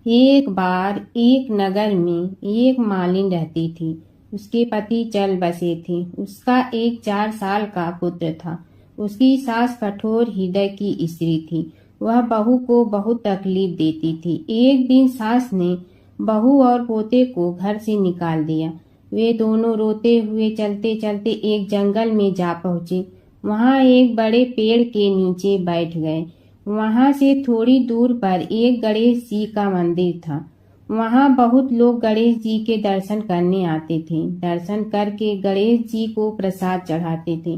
एक बार एक नगर में एक मालिन रहती थी। उसके पति चल बसे थे। उसका एक 4 साल का पुत्र था। उसकी सास कठोर हृदय की स्त्री थी। वह बहू को बहुत तकलीफ देती थी। एक दिन सास ने बहू और पोते को घर से निकाल दिया। वे दोनों रोते हुए चलते चलते एक जंगल में जा पहुंचे। वहां एक बड़े पेड़ के नीचे बैठ गए। वहां से थोड़ी दूर पर एक गणेश जी का मंदिर था। वहां बहुत लोग गणेश जी के दर्शन करने आते थे। दर्शन करके गणेश जी को प्रसाद चढ़ाते थे।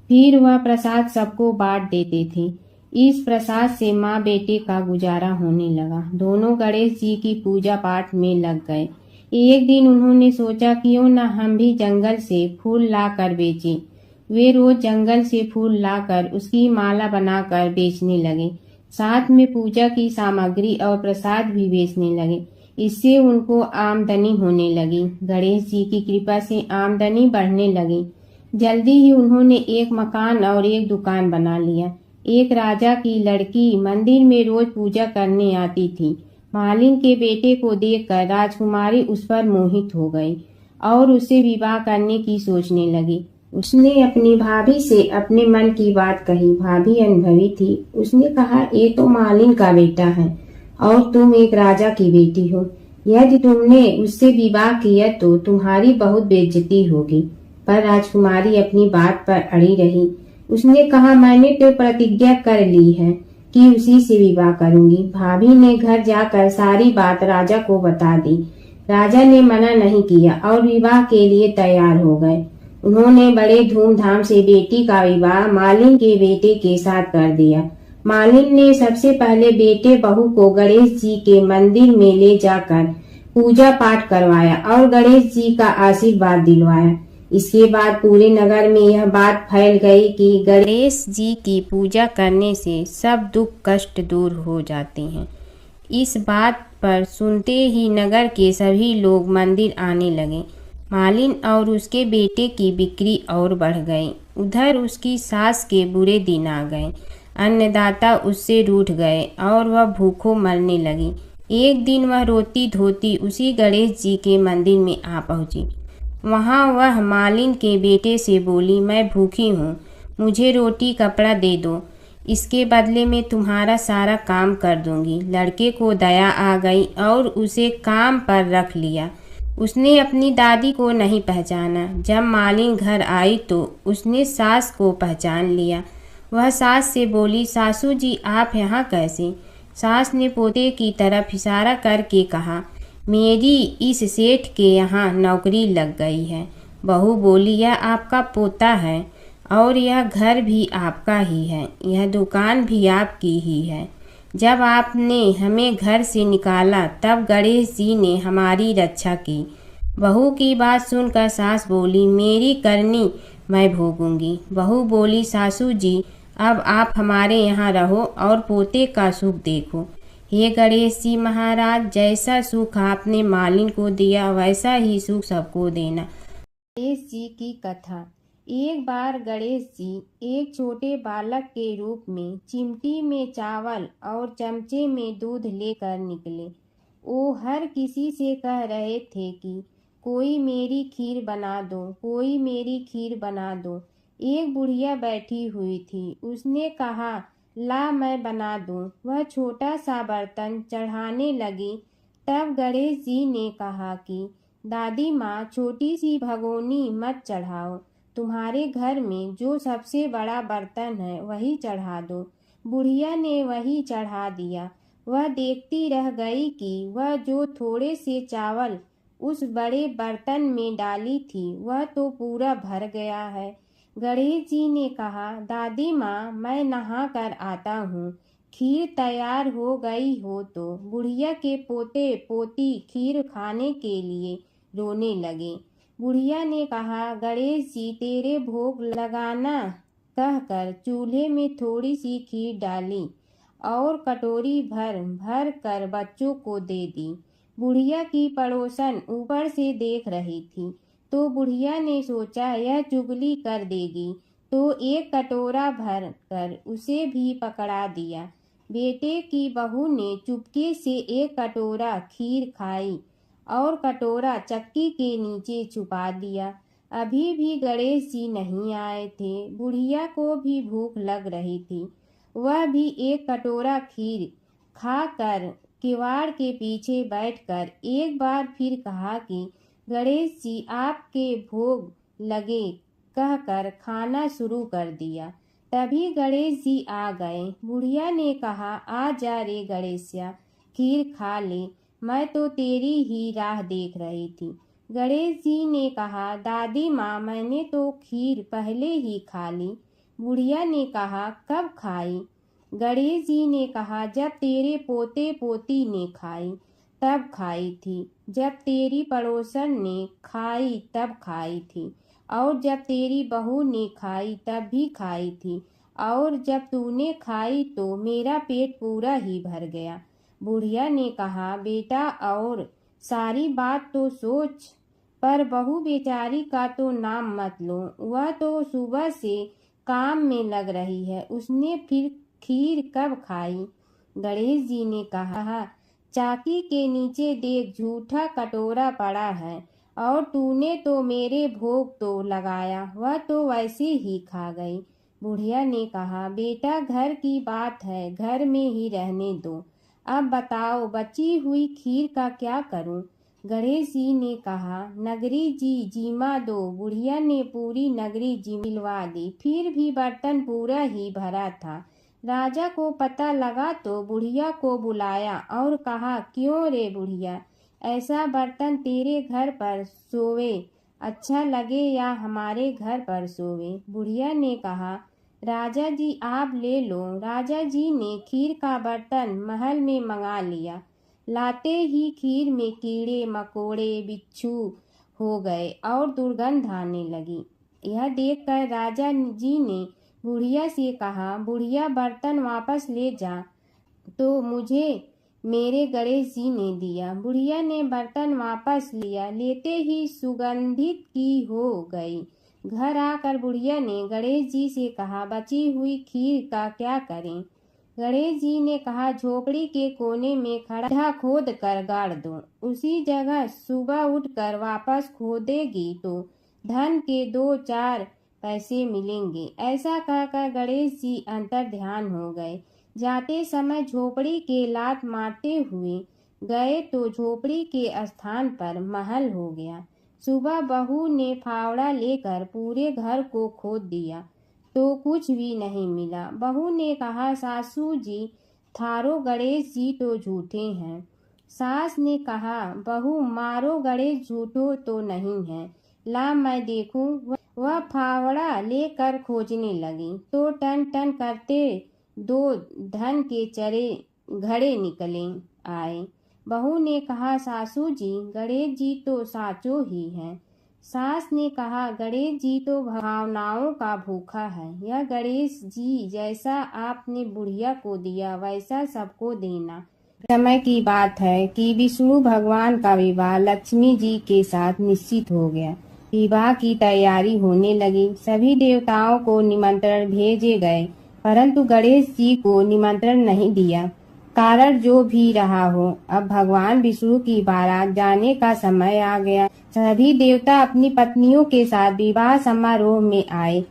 फिर वह प्रसाद सबको बांट देते थे। इस प्रसाद से माँ बेटे का गुजारा होने लगा। दोनों गणेश जी की पूजा पाठ में लग गए। एक दिन उन्होंने सोचा क्यों न हम भी जंगल से फूल ला कर बेचें। वे रोज जंगल से फूल लाकर उसकी माला बनाकर बेचने लगे। साथ में पूजा की सामग्री और प्रसाद भी बेचने लगे। इससे उनको आमदनी होने लगी। गणेश जी की कृपा से आमदनी बढ़ने लगी। जल्दी ही उन्होंने एक मकान और एक दुकान बना लिया। एक राजा की लड़की मंदिर में रोज पूजा करने आती थी। मालिन के बेटे को देखकर राजकुमारी उस पर मोहित हो गई और उसे विवाह करने की सोचने लगी। उसने अपनी भाभी से अपने मन की बात कही। भाभी अनुभवी थी। उसने कहा, ये तो मालिन का बेटा है और तुम एक राजा की बेटी हो। यदि तुमने उससे विवाह किया तो तुम्हारी बहुत बेइज्जती होगी। पर राजकुमारी अपनी बात पर अड़ी रही। उसने कहा, मैंने तो प्रतिज्ञा कर ली है कि उसी से विवाह करूंगी। भाभी ने घर जाकर सारी बात राजा को बता दी। राजा ने मना नहीं किया और विवाह के लिए तैयार हो गए। उन्होंने बड़े धूमधाम से बेटी का विवाह मालिन के बेटे के साथ कर दिया। मालिन ने सबसे पहले बेटे बहू को गणेश जी के मंदिर में ले जाकर पूजा पाठ करवाया और गणेश जी का आशीर्वाद दिलवाया। इसके बाद पूरे नगर में यह बात फैल गई कि गणेश जी की पूजा करने से सब दुख कष्ट दूर हो जाते हैं। इस बात पर सुनते ही नगर के सभी लोग मंदिर आने लगे। मालिन और उसके बेटे की बिक्री और बढ़ गई। उधर उसकी सास के बुरे दिन आ गए। अन्नदाता उससे रूठ गए और वह भूखों मरने लगी। एक दिन वह रोती धोती उसी गणेश जी के मंदिर में आ पहुंची। वहां वह मालिन के बेटे से बोली, मैं भूखी हूँ, मुझे रोटी कपड़ा दे दो, इसके बदले में तुम्हारा सारा काम कर दूंगी। लड़के को दया आ गई और उसे काम पर रख लिया। उसने अपनी दादी को नहीं पहचाना। जब मालिन घर आई तो उसने सास को पहचान लिया। वह सास से बोली, सासू जी आप यहाँ कैसे? सास ने पोते की तरफ इशारा करके कहा, मेरी इस सेठ के यहाँ नौकरी लग गई है। बहू बोली, यह आपका पोता है और यह घर भी आपका ही है, यह दुकान भी आपकी ही है। जब आपने हमें घर से निकाला तब गणेश जी ने हमारी रक्षा की। बहू की बात सुनकर सास बोली, मेरी करनी मैं भोगूंगी। बहू बोली, सासू जी अब आप हमारे यहाँ रहो और पोते का सुख देखो। हे गणेश जी महाराज, जैसा सुख आपने मालिन को दिया वैसा ही सुख सबको देना। गणेश जी की कथा। एक बार गणेश जी एक छोटे बालक के रूप में चिमटी में चावल और चमचे में दूध लेकर निकले। वो हर किसी से कह रहे थे कि कोई मेरी खीर बना दो, कोई मेरी खीर बना दो। एक बुढ़िया बैठी हुई थी। उसने कहा, ला मैं बना दूं। वह छोटा सा बर्तन चढ़ाने लगी। तब गणेश जी ने कहा कि दादी माँ, छोटी सी भगोनी मत चढ़ाओ, तुम्हारे घर में जो सबसे बड़ा बर्तन है वही चढ़ा दो। बुढ़िया ने वही चढ़ा दिया। वह देखती रह गई कि वह जो थोड़े से चावल उस बड़े बर्तन में डाली थी वह तो पूरा भर गया है। गणेश जी ने कहा, दादी माँ मैं नहा कर आता हूँ, खीर तैयार हो गई हो तो। बुढ़िया के पोते पोती खीर खाने के लिए रोने लगे। बुढ़िया ने कहा, गणेश जी तेरे भोग लगाना कहकर चूल्हे में थोड़ी सी खीर डाली और कटोरी भर भर कर बच्चों को दे दी। बुढ़िया की पड़ोसन ऊपर से देख रही थी तो बुढ़िया ने सोचा यह चुगली कर देगी, तो एक कटोरा भर कर उसे भी पकड़ा दिया। बेटे की बहू ने चुपके से एक कटोरा खीर खाई और कटोरा चक्की के नीचे छुपा दिया। अभी भी गणेश जी नहीं आए थे। बुढ़िया को भी भूख लग रही थी। वह भी एक कटोरा खीर खाकर किवाड़ के पीछे बैठकर एक बार फिर कहा कि गणेश जी आपके भोग लगे कहकर खाना शुरू कर दिया। तभी गणेश जी आ गए। बुढ़िया ने कहा, आ जा रे गणेशिया, खीर खा ले, मैं तो तेरी ही राह देख रही थी। गणेश जी ने कहा, दादी माँ, मैंने तो खीर पहले ही खा ली। बुढ़िया ने कहा, कब खाई? गणेश जी ने कहा, जब तेरे पोते पोती ने खाई तब खाई थी, जब तेरी पड़ोसन ने खाई तब खाई थी, और जब तेरी बहू ने खाई तब भी खाई थी, और जब तूने खाई तो मेरा पेट पूरा ही भर गया। बुढ़िया ने कहा, बेटा और सारी बात तो सोच, पर बहू बेचारी का तो नाम मत लो। वह तो सुबह से काम में लग रही है, उसने फिर खीर कब खाई? गणेश जी ने कहा, चाकी के नीचे देख, झूठा कटोरा पड़ा है, और तूने तो मेरे भोग तो लगाया, वह तो वैसे ही खा गई। बुढ़िया ने कहा, बेटा घर की बात है, घर में ही रहने दो। अब बताओ बची हुई खीर का क्या करूं? गणेश जी ने कहा, नगरी जी जीमा दो। बुढ़िया ने पूरी नगरी जिलवा दी, फिर भी बर्तन पूरा ही भरा था। राजा को पता लगा तो बुढ़िया को बुलाया और कहा, क्यों रे बुढ़िया, ऐसा बर्तन तेरे घर पर सोवे अच्छा लगे या हमारे घर पर सोवे? बुढ़िया ने कहा, राजा जी आप ले लो। राजा जी ने खीर का बर्तन महल में मंगा लिया। लाते ही खीर में कीड़े मकोड़े बिच्छू हो गए और दुर्गंध आने लगी। यह देखकर राजा जी ने बुढ़िया से कहा, बुढ़िया बर्तन वापस ले जा, तो मुझे मेरे गणेश जी ने दिया। बुढ़िया ने बर्तन वापस लिया, लेते ही सुगंधित की हो गई। घर आकर बुढ़िया ने गणेश जी से कहा, बची हुई खीर का क्या करें? गणेश जी ने कहा, झोपड़ी के कोने में खड्डा खोद कर गाड़ दो, उसी जगह सुबह उठकर वापस खोदेगी तो धन के 2-4 पैसे मिलेंगे। ऐसा कहकर गणेश जी अंतर ध्यान हो गए। जाते समय झोपड़ी के लात मारते हुए गए तो झोपड़ी के स्थान पर महल हो गया। सुबह बहू ने फावड़ा लेकर पूरे घर को खोद दिया तो कुछ भी नहीं मिला। बहू ने कहा, सासू जी, थारो गणेश जी तो झूठे हैं। सास ने कहा, बहू मारो गणेश झूठो तो नहीं है, ला मैं देखूं। वह फावड़ा लेकर खोजने लगी तो टन टन करते 2 धन के चरे घड़े निकले आए। बहू ने कहा, सासू जी, गणेश जी तो साचो ही हैं। सास ने कहा, गणेश जी तो भावनाओं का भूखा है। यह गणेश जी जैसा आपने बुढ़िया को दिया वैसा सबको देना। समय की बात है कि विष्णु भगवान का विवाह लक्ष्मी जी के साथ निश्चित हो गया। विवाह की तैयारी होने लगी। सभी देवताओं को निमंत्रण भेजे गए, परंतु गणेश जी को निमंत्रण नहीं दिया। कारण जो भी रहा हो, अब भगवान विष्णु की बारात जाने का समय आ गया। सभी देवता अपनी पत्नियों के साथ विवाह समारोह में आए।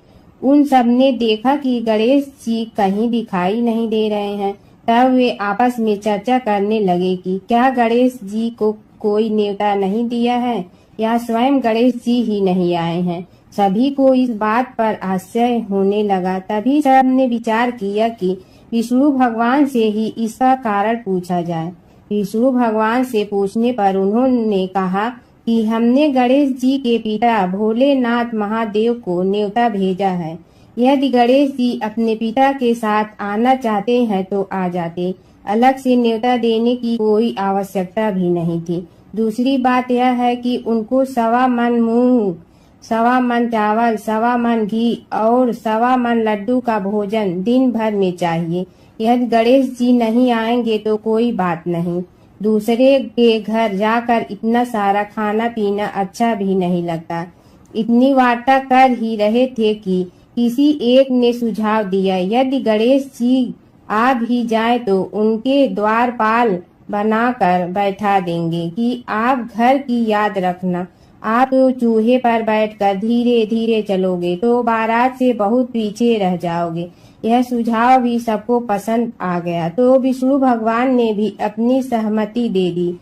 उन सब ने देखा कि गणेश जी कहीं दिखाई नहीं दे रहे हैं। तब वे आपस में चर्चा करने लगे कि क्या गणेश जी को कोई न्योता नहीं दिया है या स्वयं गणेश जी ही नहीं आए हैं। सभी को इस बात पर आश्चर्य होने लगा। तभी सब ने विचार किया कि विष्णु भगवान से ही इसका कारण पूछा जाए। विष्णु भगवान से पूछने पर उन्होंने कहा कि हमने गणेश जी के पिता भोलेनाथ महादेव को न्योता भेजा है। यदि गणेश जी अपने पिता के साथ आना चाहते हैं तो आ जाते, अलग से न्योता देने की कोई आवश्यकता भी नहीं थी। दूसरी बात यह है कि उनको 1.25 मन मूंग, 1.25 मन चावल, 1.25 मन घी और 1.25 मन लड्डू का भोजन दिन भर में चाहिए। यदि गणेश जी नहीं आएंगे तो कोई बात नहीं, दूसरे के घर जाकर इतना सारा खाना पीना अच्छा भी नहीं लगता। इतनी वार्ता कर ही रहे थे कि किसी एक ने सुझाव दिया, यदि गणेश जी आप ही जाए तो उनके द्वारपाल बनाकर बैठा देंगे कि आप घर की याद रखना। आप तो चूहे पर बैठकर धीरे धीरे चलोगे तो बारात से बहुत पीछे रह जाओगे। यह सुझाव भी सबको पसंद आ गया तो विष्णु भगवान ने भी अपनी सहमति दे दी।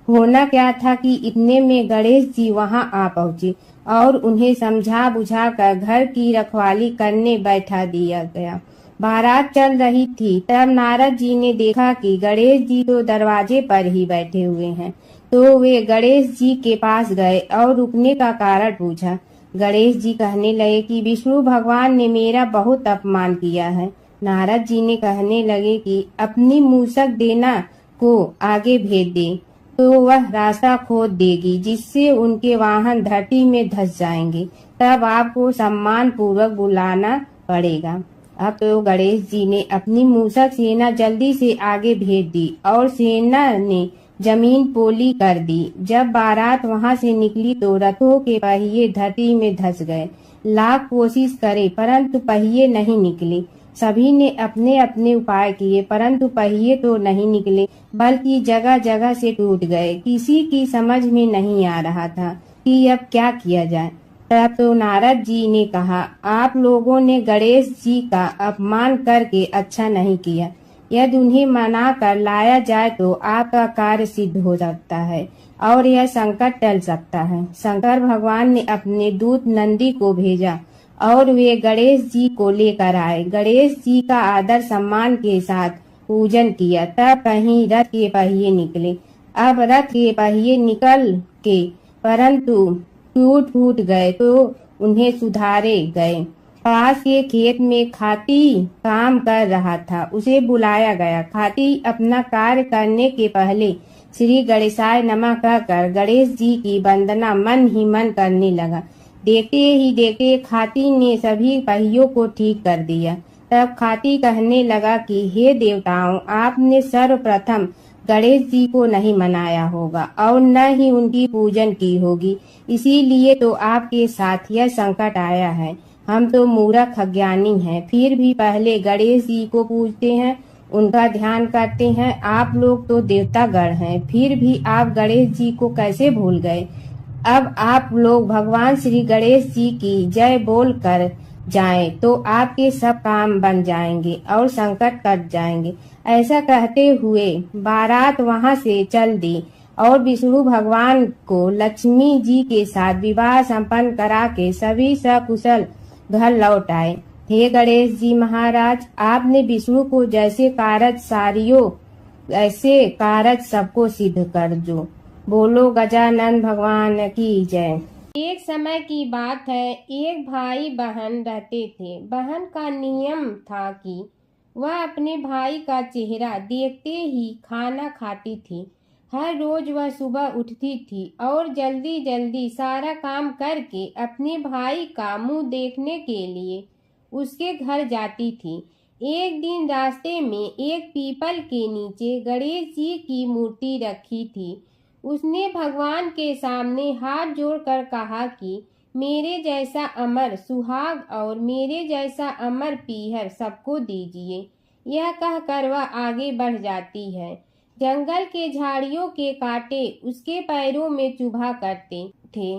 होना क्या था कि इतने में गणेश जी वहां आ पहुंचे और उन्हें समझा बुझाकर घर की रखवाली करने बैठा दिया गया। बारात चल रही थी तब नारद जी ने देखा कि गणेश जी तो दरवाजे पर ही बैठे हुए हैं। तो वे गणेश जी के पास गए और रुकने का कारण पूछा। गणेश जी कहने लगे कि विष्णु भगवान ने मेरा बहुत अपमान किया है। नारद जी ने कहने लगे कि अपनी मूसक देना को आगे भेज दे तो वह रास्ता खोद देगी जिससे उनके वाहन धरती में धंस जाएंगे। तब आपको सम्मान पूर्वक बुलाना पड़ेगा। अब तो गणेश जी ने अपनी मूसक सेना जल्दी से आगे भेज दी और सेना ने जमीन पोली कर दी। जब बारात वहां से निकली तो रथों के पहिए धरती में धंस गए। लाख कोशिश करे परंतु पहिए नहीं निकले। सभी ने अपने अपने उपाय किए परंतु पहिए तो नहीं निकले बल्कि जगह जगह से टूट गए। किसी की समझ में नहीं आ रहा था कि अब क्या किया जाए। तब तो नारद जी ने कहा, आप लोगों ने गणेश जी का अपमान करके अच्छा नहीं किया। यदि उन्हें मना कर लाया जाए तो आपका कार्य सिद्ध हो सकता है और यह संकट टल सकता है। शंकर भगवान ने अपने दूत नंदी को भेजा और वे गणेश जी को लेकर आए। गणेश जी का आदर सम्मान के साथ पूजन किया। तब कहीं रथ के पहिए निकले। अब रथ के पहिए निकल के परंतु टूट फूट गए तो उन्हें सुधारे गए। पास के खेत में खाती काम कर रहा था, उसे बुलाया गया। खाती अपना कार्य करने के पहले श्री गणेशाय नमः कहकर गणेश जी की वंदना मन ही मन करने लगा। देखते ही देखते खाती ने सभी पहियों को ठीक कर दिया। तब खाती कहने लगा कि हे देवताओं, आपने सर्वप्रथम गणेश जी को नहीं मनाया होगा और न ही उनकी पूजन की होगी, इसीलिए तो आपके साथ यह संकट आया है। हम तो मूर्ख अज्ञानी हैं, फिर भी पहले गणेश जी को पूजते हैं, उनका ध्यान करते हैं। आप लोग तो देवतागण हैं, फिर भी आप गणेश जी को कैसे भूल गए। अब आप लोग भगवान श्री गणेश जी की जय बोल कर जाएं तो आपके सब काम बन जाएंगे और संकट कट जाएंगे। ऐसा कहते हुए बारात वहां से चल दी और विष्णु भगवान को लक्ष्मी जी के साथ विवाह संपन्न करा के सभी सकुशल घर लौट आए। हे गणेश जी महाराज, आपने विष्णु को जैसे कारज सारियो ऐसे कारज सबको सिद्ध कर जो। बोलो गजानन भगवान की जय। एक समय की बात है, एक भाई बहन रहते थे। बहन का नियम था कि वह अपने भाई का चेहरा देखते ही खाना खाती थी। हर रोज वह सुबह उठती थी और जल्दी जल्दी सारा काम करके अपने भाई का मुंह देखने के लिए उसके घर जाती थी। एक दिन रास्ते में एक पीपल के नीचे गणेश जी की मूर्ति रखी थी। उसने भगवान के सामने हाथ जोड़कर कहा कि मेरे जैसा अमर सुहाग और मेरे जैसा अमर पीहर सबको दीजिए। यह कहकर वह आगे बढ़ जाती है। जंगल के झाड़ियों के कांटे उसके पैरों में चुभा करते थे।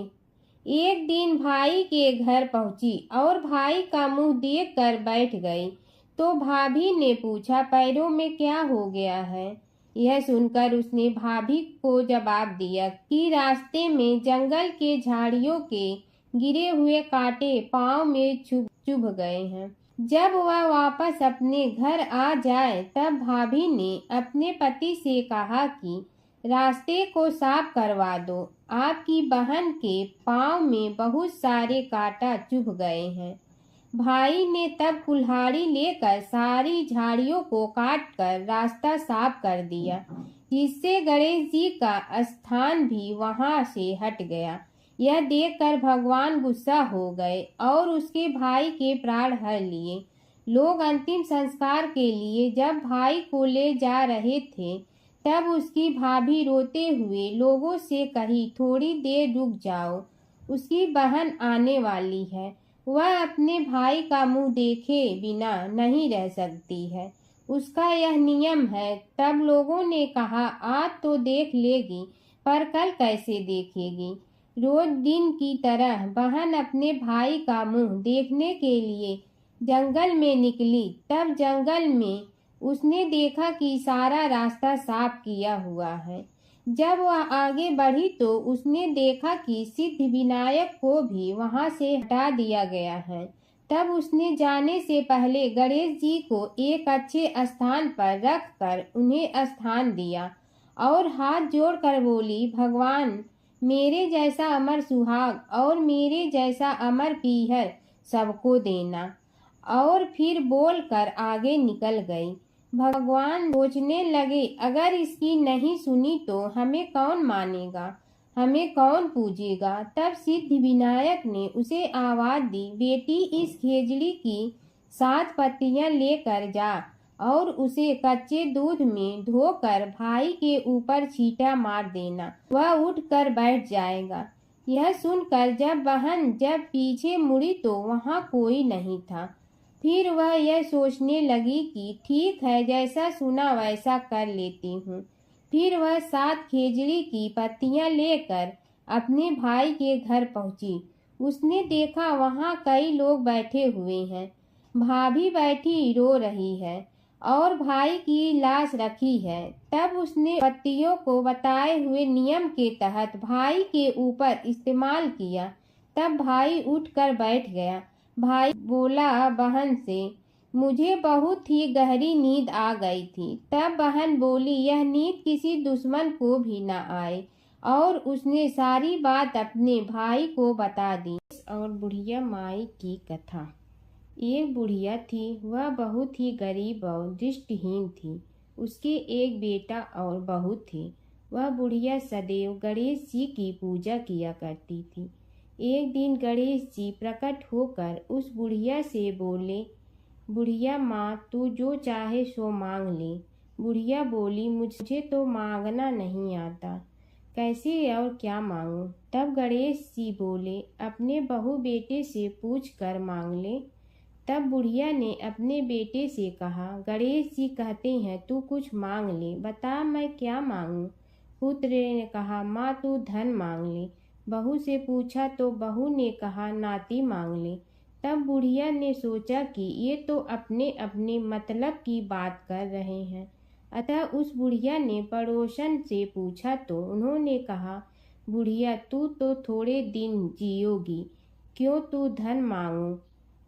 एक दिन भाई के घर पहुंची और भाई का मुंह देखकर बैठ गई तो भाभी ने पूछा, पैरों में क्या हो गया है। यह सुनकर उसने भाभी को जवाब दिया कि रास्ते में जंगल के झाड़ियों के गिरे हुए कांटे पांव में चुभ गए हैं। जब वह वापस अपने घर आ जाए तब भाभी ने अपने पति से कहा कि रास्ते को साफ करवा दो, आपकी बहन के पांव में बहुत सारे कांटा चुभ गए हैं। भाई ने तब कुल्हाड़ी लेकर सारी झाड़ियों को काटकर रास्ता साफ कर दिया, जिससे गणेश जी का स्थान भी वहां से हट गया। यह देखकर भगवान गुस्सा हो गए और उसके भाई के प्राण हर लिए। लोग अंतिम संस्कार के लिए जब भाई को ले जा रहे थे तब उसकी भाभी रोते हुए लोगों से कही, थोड़ी देर रुक जाओ, उसकी बहन आने वाली है। वह अपने भाई का मुंह देखे बिना नहीं रह सकती है। उसका यह नियम है। तब लोगों ने कहा, आज तो देख लेगी, पर कल कैसे देखेगी। रोज दिन की तरह बहन अपने भाई का मुंह देखने के लिए जंगल में निकली। तब जंगल में उसने देखा कि सारा रास्ता साफ किया हुआ है। जब वह आगे बढ़ी तो उसने देखा कि सिद्धि विनायक को भी वहां से हटा दिया गया है। तब उसने जाने से पहले गणेश जी को एक अच्छे स्थान पर रखकर उन्हें स्थान दिया और हाथ जोड़कर बोली, भगवान, मेरे जैसा अमर सुहाग और मेरे जैसा अमर पीहर सबको देना। और फिर बोलकर आगे निकल गई। भगवान सोचने लगे, अगर इसकी नहीं सुनी तो हमें कौन मानेगा, हमें कौन पूजेगा। तब सिद्धि विनायक ने उसे आवाज दी, बेटी, इस खेजड़ी की 7 पत्तियां लेकर जा और उसे कच्चे दूध में धोकर भाई के ऊपर छींटा मार देना, वह उठकर बैठ जाएगा। यह सुनकर जब पीछे मुड़ी तो वहां कोई नहीं था। फिर वह यह सोचने लगी कि ठीक है, जैसा सुना वैसा कर लेती हूँ। फिर वह 7 खेजड़ी की पत्तियां लेकर अपने भाई के घर पहुंची। उसने देखा वहां कई लोग बैठे हुए हैं। भाभी बैठी रो रही है और भाई की लाश रखी है। तब उसने पत्तियों को बताए हुए नियम के तहत भाई के ऊपर इस्तेमाल किया। तब भाई उठकर बैठ गया। भाई बोला बहन से, मुझे बहुत ही गहरी नींद आ गई थी। तब बहन बोली, यह नींद किसी दुश्मन को भी न आए। और उसने सारी बात अपने भाई को बता दी। और बुढ़िया माई की कथा। एक बुढ़िया थी, वह बहुत ही गरीब और दृष्टिहीन थी। उसके एक बेटा और बहू थे। वह बुढ़िया सदैव गणेश जी की पूजा किया करती थी। एक दिन गणेश जी प्रकट होकर उस बुढ़िया से बोले, बुढ़िया माँ, तू जो चाहे सो मांग ले। बुढ़िया बोली, मुझे तो मांगना नहीं आता, कैसे और क्या मांगूं। तब गणेश जी बोले, अपने बहू बेटे से पूछ कर मांग ले। तब बुढ़िया ने अपने बेटे से कहा, गणेश जी कहते हैं तू कुछ मांग ले, बता मैं क्या मांगूं। पुत्र ने कहा, माँ तू धन मांग ले। बहू से पूछा तो बहू ने कहा, नाती मांग ले। तब बुढ़िया ने सोचा कि ये तो अपने अपने मतलब की बात कर रहे हैं। अतः उस बुढ़िया ने पड़ोसन से पूछा तो उन्होंने कहा, बुढ़िया तू तो थोड़े दिन जियोगी, क्यों तू धन मांगो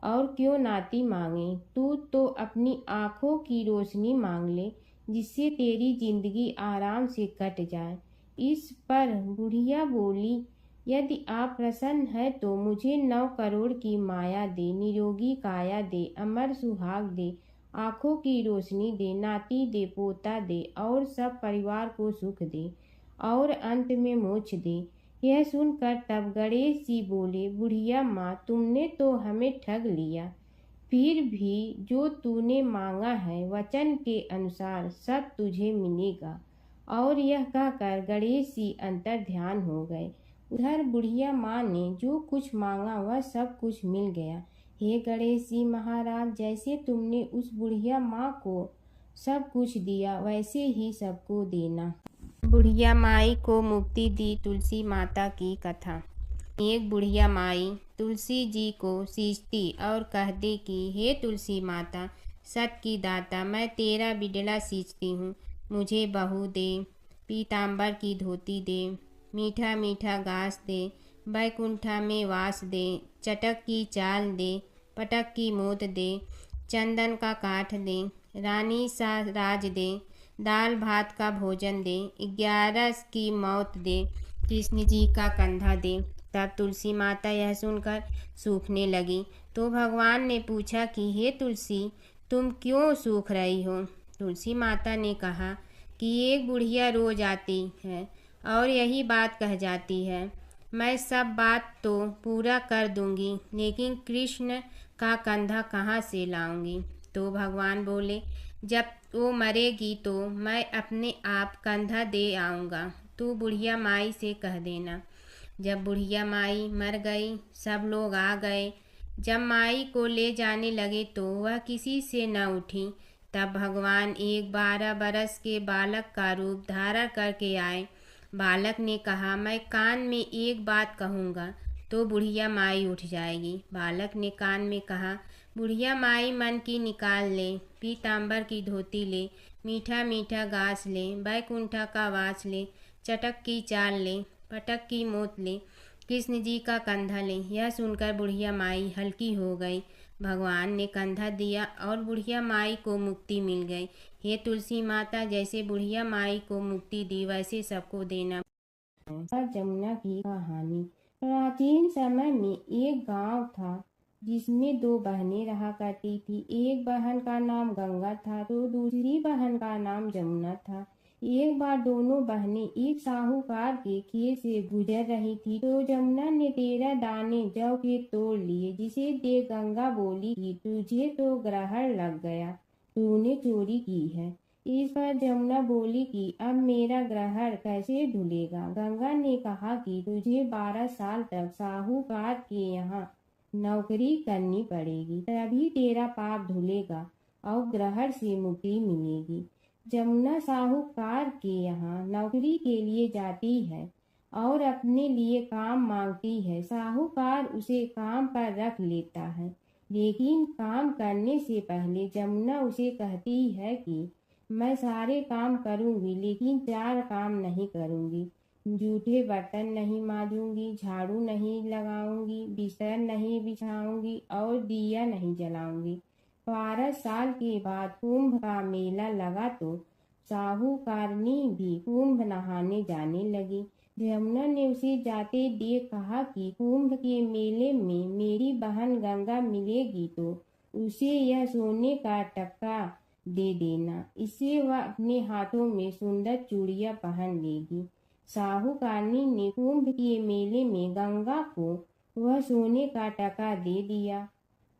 और क्यों नाती मांगे। तू तो अपनी आंखों की रोशनी मांग ले, जिससे तेरी जिंदगी आराम से कट जाए। इस पर बुढ़िया बोली, यदि आप प्रसन्न है तो मुझे 9 करोड़ की माया दे, निरोगी काया दे, अमर सुहाग दे, आंखों की रोशनी दे, नाती दे, पोता दे और सब परिवार को सुख दे और अंत में मोक्ष दे। यह सुनकर तब गणेश जी बोले, बुढ़िया माँ, तुमने तो हमें ठग लिया। फिर भी जो तूने मांगा है वचन के अनुसार सब तुझे मिलेगा। और यह कहकर गणेश जी अंतर ध्यान हो गए। उधर बुढ़िया माँ ने जो कुछ मांगा वह सब कुछ मिल गया। हे गणेश जी महाराज, जैसे तुमने उस बुढ़िया माँ को सब कुछ दिया वैसे ही सबको देना। बुढ़िया माई को मुक्ति दी। तुलसी माता की कथा। एक बुढ़िया माई तुलसी जी को सींचती और कहती कि हे तुलसी माता, सत की दाता, मैं तेरा बिडला सींचती हूँ, मुझे बहू दे, पीताम्बर की धोती दे, मीठा मीठा घास दे, बैकुंठा में वास दे, चटक की चाल दे, पटक की मोत दे, चंदन का काठ दे, रानी सा राज दे, दाल भात का भोजन दे, 11 की मौत दे, कृष्ण जी का कंधा दे। तब तुलसी माता यह सुनकर सूखने लगी। तो भगवान ने पूछा कि हे तुलसी, तुम क्यों सूख रही हो। तुलसी माता ने कहा कि एक बुढ़िया रोज आती है और यही बात कह जाती है, मैं सब बात तो पूरा कर दूंगी, लेकिन कृष्ण का कंधा कहाँ से लाऊंगी। तो भगवान बोले, जब वो मरेगी तो मैं अपने आप कंधा दे आऊँगा, तू बुढ़िया माई से कह देना। जब बुढ़िया माई मर गई, सब लोग आ गए। जब माई को ले जाने लगे तो वह किसी से न उठी। तब भगवान एक 12 बरस के बालक का रूप धारण करके आए। बालक ने कहा, मैं कान में एक बात कहूँगा तो बुढ़िया माई उठ जाएगी। बालक ने कान में कहा, बुढ़िया माई मन की निकाल ले, पीताम्बर की धोती ले, मीठा मीठा घास ले, बैकुंठा का वास ले, चटक की चाल ले, पटक की मोत ले, कृष्ण जी का कंधा ले। यह सुनकर बुढ़िया माई हल्की हो गई। भगवान ने कंधा दिया और बुढ़िया माई को मुक्ति मिल गई। हे तुलसी माता, जैसे बुढ़िया माई को मुक्ति दी वैसे सबको देना। जमुना की कहानी। प्राचीन समय में एक गांव था जिसमें दो बहनें रहा करती थी। एक बहन का नाम गंगा था तो दूसरी बहन का नाम जमुना था। एक बार दोनों बहनें एक साहूकार के खेत से गुजर रही थी तो जमुना ने 13 दाने जौ के तोड़ लिए, जिसे देख गंगा बोली कि तुझे तो ग्रहण लग गया, तूने चोरी की है। इस पर जमुना बोली कि अब मेरा ग्रहण कैसे धुलेगा। गंगा ने कहा कि तुझे 12 साल तक साहूकार के यहाँ नौकरी करनी पड़ेगी, तभी तेरा पाप धुलेगा और ग्रहण से मुक्ति मिलेगी। जमुना साहूकार के यहाँ नौकरी के लिए जाती है और अपने लिए काम मांगती है। साहूकार उसे काम पर रख लेता है, लेकिन काम करने से पहले जमुना उसे कहती है कि मैं सारे काम करूंगी लेकिन 4 काम नहीं करूंगी। जूठे बर्तन नहीं मांजूंगी, झाड़ू नहीं लगाऊंगी, बिस्तर नहीं बिछाऊंगी और दिया नहीं जलाऊंगी। 12 साल के बाद कुंभ का मेला लगा तो साहूकारनी भी कुंभ नहाने जाने लगी। जमुना ने उसे जाते देख कहा कि कुंभ के मेले में मेरी बहन गंगा मिलेगी तो उसे यह सोने का टक्का दे देना, इससे वह अपने हाथों में सुंदर चूड़ियां पहन लेगी। साहूकारनी ने कुंभ के मेले में गंगा को वह सोने का टका दे दिया।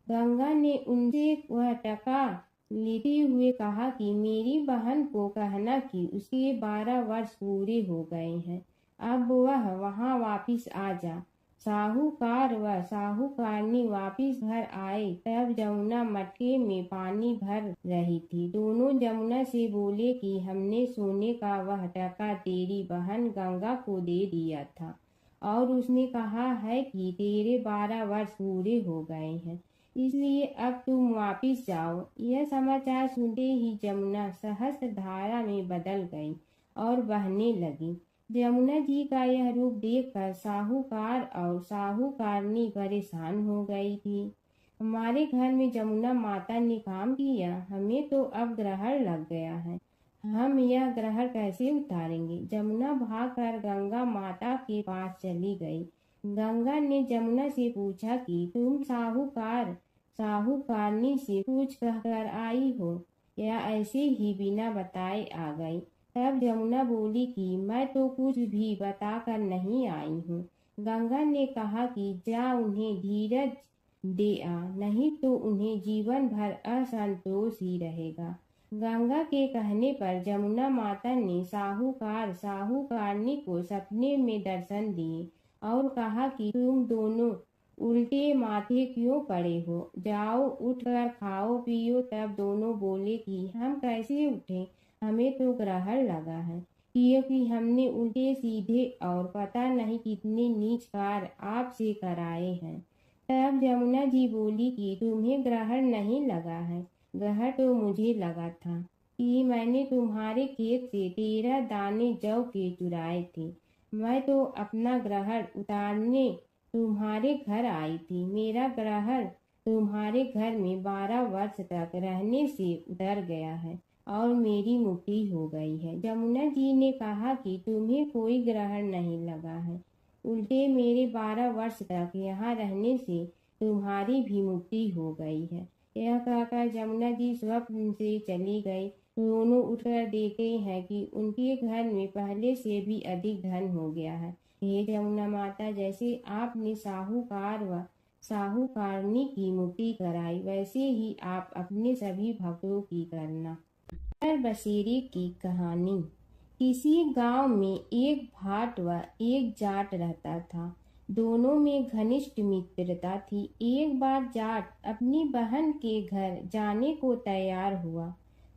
गंगा ने उनसे वह टका लेते हुए कहा कि मेरी बहन को कहना कि उसके 12 वर्ष पूरे हो गए हैं, अब वह वहां वापिस आ जा। साहूकार व साहूकारनी वापिस घर आए तब जमुना मटके में पानी भर रही थी। दोनों जमुना से बोले कि हमने सोने का वह टका तेरी बहन गंगा को दे दिया था और उसने कहा है कि तेरे 12 वर्ष पूरे हो गए हैं, इसलिए अब तुम वापिस जाओ। यह समाचार सुनते ही जमुना सहस्त्र धारा में बदल गई और बहने लगी। जमुना जी का यह रूप देखकर साहूकार और साहूकारनी परेशान हो गई थी। हमारे घर में जमुना माता ने काम किया, हमें तो अब ग्रहण लग गया है, हम यह ग्रहण कैसे उतारेंगे। जमुना भागकर गंगा माता के पास चली गई। गंगा ने जमुना से पूछा कि तुम साहूकारनी से कुछ कहकर आई हो या ऐसे ही बिना बताए आ गई। तब जमुना बोली कि मैं तो कुछ भी बताकर नहीं आई हूँ। गंगा ने कहा कि जा उन्हें धीरज दे आ, नहीं तो उन्हें जीवन भर असंतोष ही रहेगा। गंगा के कहने पर जमुना माता ने साहूकारनी को सपने में दर्शन दिए और कहा कि तुम दोनों उल्टे माथे क्यों पड़े हो, जाओ उठकर खाओ पियो। तब दोनों बोले कि हम कैसे उठें, हमें तो ग्रहण लगा है, क्योंकि हमने उल्टे सीधे और पता नहीं कितने नीच कार्य आपसे कराए हैं। तब जमुना जी बोली कि तुम्हें ग्रहण नहीं लगा है, ग्रहण तो मुझे लगा था कि मैंने तुम्हारे खेत से 13 दाने जौ के चुराए थे। मैं तो अपना ग्रहण उतारने तुम्हारे घर आई थी। मेरा ग्रहण तुम्हारे घर में 12 वर्ष तक रहने से उतर गया है और मेरी मुक्ति हो गई है। जमुना जी ने कहा कि तुम्हें कोई ग्रहण नहीं लगा है, उल्टे मेरे 12 वर्ष तक यहाँ रहने से तुम्हारी भी मुक्ति हो गई है। यह कहकर जमुना जी स्वप्न से चली गई। दोनों उठकर देखते हैं कि उनके घर में पहले से भी अधिक धन हो गया है। हे जमुना माता, जैसे आपने साहूकार व साहूकारनी की मुक्ति कराई, वैसे ही आप अपने सभी भक्तों की करना। बसेरे की कहानी। किसी गांव में एक भाट व एक जाट रहता था। दोनों में घनिष्ठ मित्रता थी। एक बार जाट अपनी बहन के घर जाने को तैयार हुआ।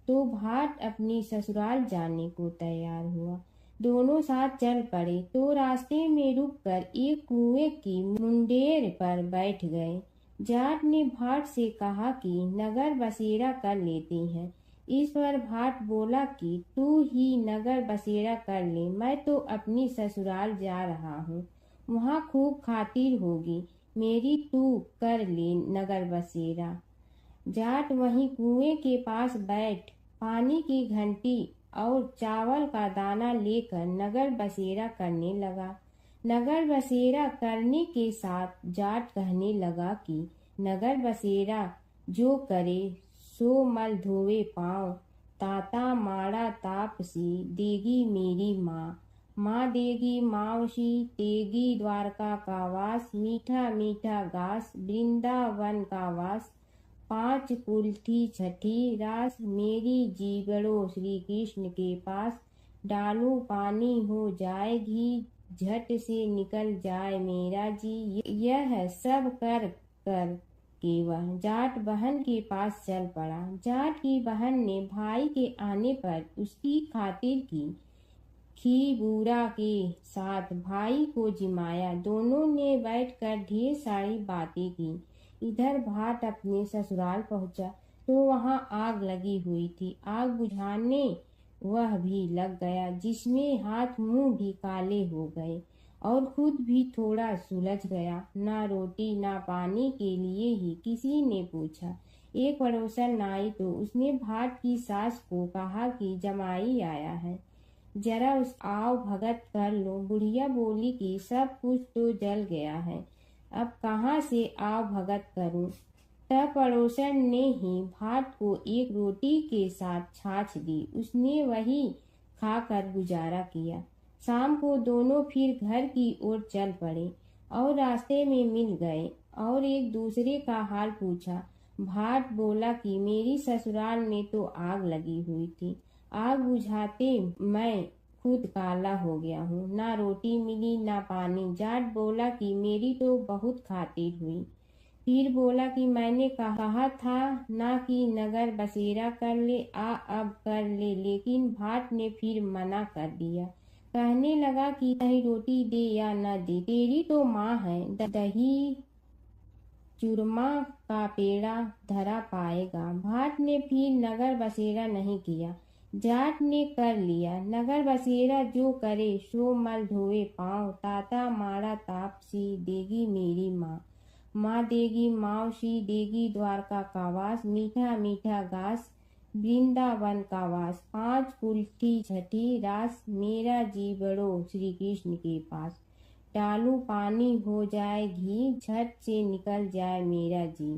तो भाट अपनी ससुराल जाने को तैयार हुआ। दोनों साथ चल पड़े तो रास्ते में रुककर एक कुएं की मुंडेर पर बैठ गए। जाट ने भाट से कहा कि नगर बसेरा कर लेते हैं। इस पर भाट बोला कि तू ही नगर बसेरा कर ले, मैं तो अपनी ससुराल जा रहा हूँ, वहाँ खूब खातिर होगी मेरी, तू कर ले नगर बसेरा। जाट वहीं कुएं के पास बैठ पानी की घंटी और चावल का दाना लेकर नगर बसेरा करने लगा। नगर बसेरा करने के साथ जाट कहने लगा कि नगर बसेरा जो करे सो मल धोवे पाँव, ताता माड़ा तापसी देगी मेरी माँ, माँ देगी मावशी तेगी द्वारका का वास, मीठा मीठा घास वृंदावन का वास, 5 कुल्ठी छठी रास मेरी जीवड़ो श्री कृष्ण के पास, डालू पानी हो जाए घी झट से निकल जाए मेरा जी। यह सब कर कर के वह जाट बहन के पास चल पड़ा। जाट की बहन ने भाई के आने पर उसकी खातिर की खी बूढ़ा के साथ भाई को जिमाया। दोनों ने बैठकर ढेर सारी बातें की। इधर भाट अपने ससुराल पहुंचा तो वहां आग लगी हुई थी। आग बुझाने वह भी लग गया, जिसमें हाथ मुंह भी काले हो गए और खुद भी थोड़ा सुलझ गया। ना रोटी ना पानी के लिए ही किसी ने पूछा। एक पड़ोसन आई तो उसने भाट की सास को कहा कि जमाई आया है, जरा उस आओ भगत कर लो। बुढ़िया बोली कि सब कुछ तो जल गया है, अब कहाँ से आओ भगत करूं। तब पड़ोसन ने ही भाट को एक रोटी के साथ छाछ दी। उसने वही खाकर गुजारा किया। शाम को दोनों फिर घर की ओर चल पड़े और रास्ते में मिल गए और एक दूसरे का हाल पूछा। भाट बोला कि मेरी ससुराल में तो आग लगी हुई थी, आग बुझाते मैं खुद काला हो गया हूँ, ना रोटी मिली ना पानी। जाट बोला कि मेरी तो बहुत खातिर हुई। फिर बोला कि मैंने कहा था ना कि नगर बसेरा कर ले, आ अब कर ले, लेकिन भाट ने फिर मना कर दिया। कहने लगा कि चाहे रोटी दे या न दे, तेरी तो माँ है, दही चूरमा का पेड़ा धरा पाएगा। भाट ने फिर नगर बसेरा नहीं किया, जाट ने कर लिया। नगर बसेरा जो करे सो मल धोवे पाँव, ताता माड़ा तापसी देगी मेरी माँ, माँ देगी मावशी देगी द्वारका का वास, मीठा मीठा घास वृंदावन का वास, 5 कुल्ठी छठी रास मेरा जीवड़ो श्री कृष्ण के पास, डालू पानी हो जाए घी झट से निकल जाए मेरा जी।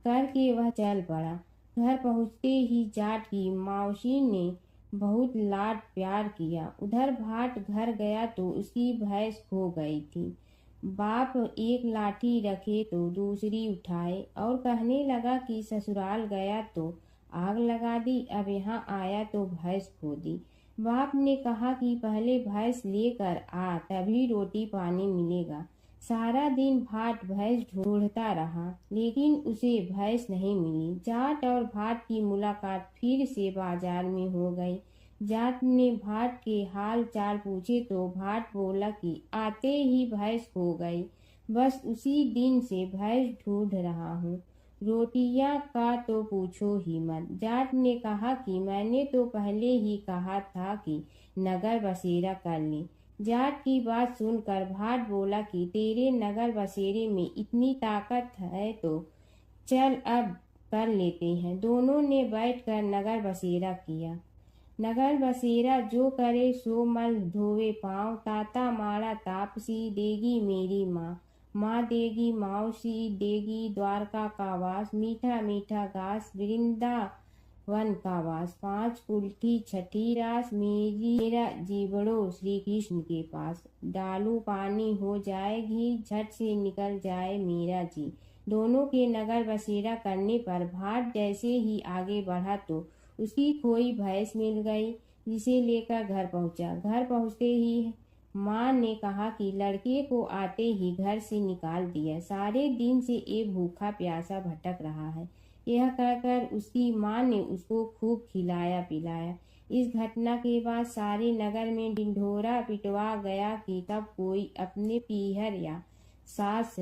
करके वह चल पड़ा। घर पहुँचते ही जाट की मावशी ने बहुत लाड प्यार किया। उधर भाट घर गया तो उसकी भैंस खो गई थी। बाप एक लाठी रखे तो दूसरी उठाए और कहने लगा कि ससुराल गया तो आग लगा दी, अब यहाँ आया तो भैंस खो दी। बाप ने कहा कि पहले भैंस लेकर आ, तभी रोटी पानी मिलेगा। सारा दिन भाट भैंस ढूंढता रहा, लेकिन उसे भैंस नहीं मिली। जाट और भाट की मुलाकात फिर से बाजार में हो गई। जाट ने भाट के हाल चाल पूछे तो भाट बोला कि आते ही भैंस खो गई, बस उसी दिन से भैंस ढूंढ रहा हूँ। रोटियां का तो पूछो ही मत। जाट ने कहा कि मैंने तो पहले ही कहा था कि नगर बसेरा कर ले। जाट की बात सुनकर भाट बोला कि तेरे नगर बसेरे में इतनी ताकत है तो चल अब कर लेते हैं। दोनों ने बैठकर नगर बसेरा किया। नगर बसेरा जो करे सो मल धोवे पाँव, ताता माड़ा तापसी देगी मेरी माँ, माँ देगी मावशी देगी द्वारका का वास, मीठा मीठा घास वृंदावन का वास, 5 कुल्ठी छठी रास मेरा जीवड़ो श्री कृष्ण के पास, डालू पानी हो जाए घी झट से निकल जाए मेरा जी। दोनों के नगर बसेरा करने पर भाट जैसे ही आगे बढ़ा तो उसकी खोई भैंस मिल गई, जिसे लेकर घर पहुंचा। घर पहुंचते ही माँ ने कहा कि लड़के को आते ही घर से निकाल दिया। सारे दिन से ये भूखा प्यासा भटक रहा है, यह कहकर उसकी माँ ने उसको खूब खिलाया पिलाया। इस घटना के बाद सारे नगर में ढिंढोरा पिटवा गया कि तब कोई अपने पीहर या सास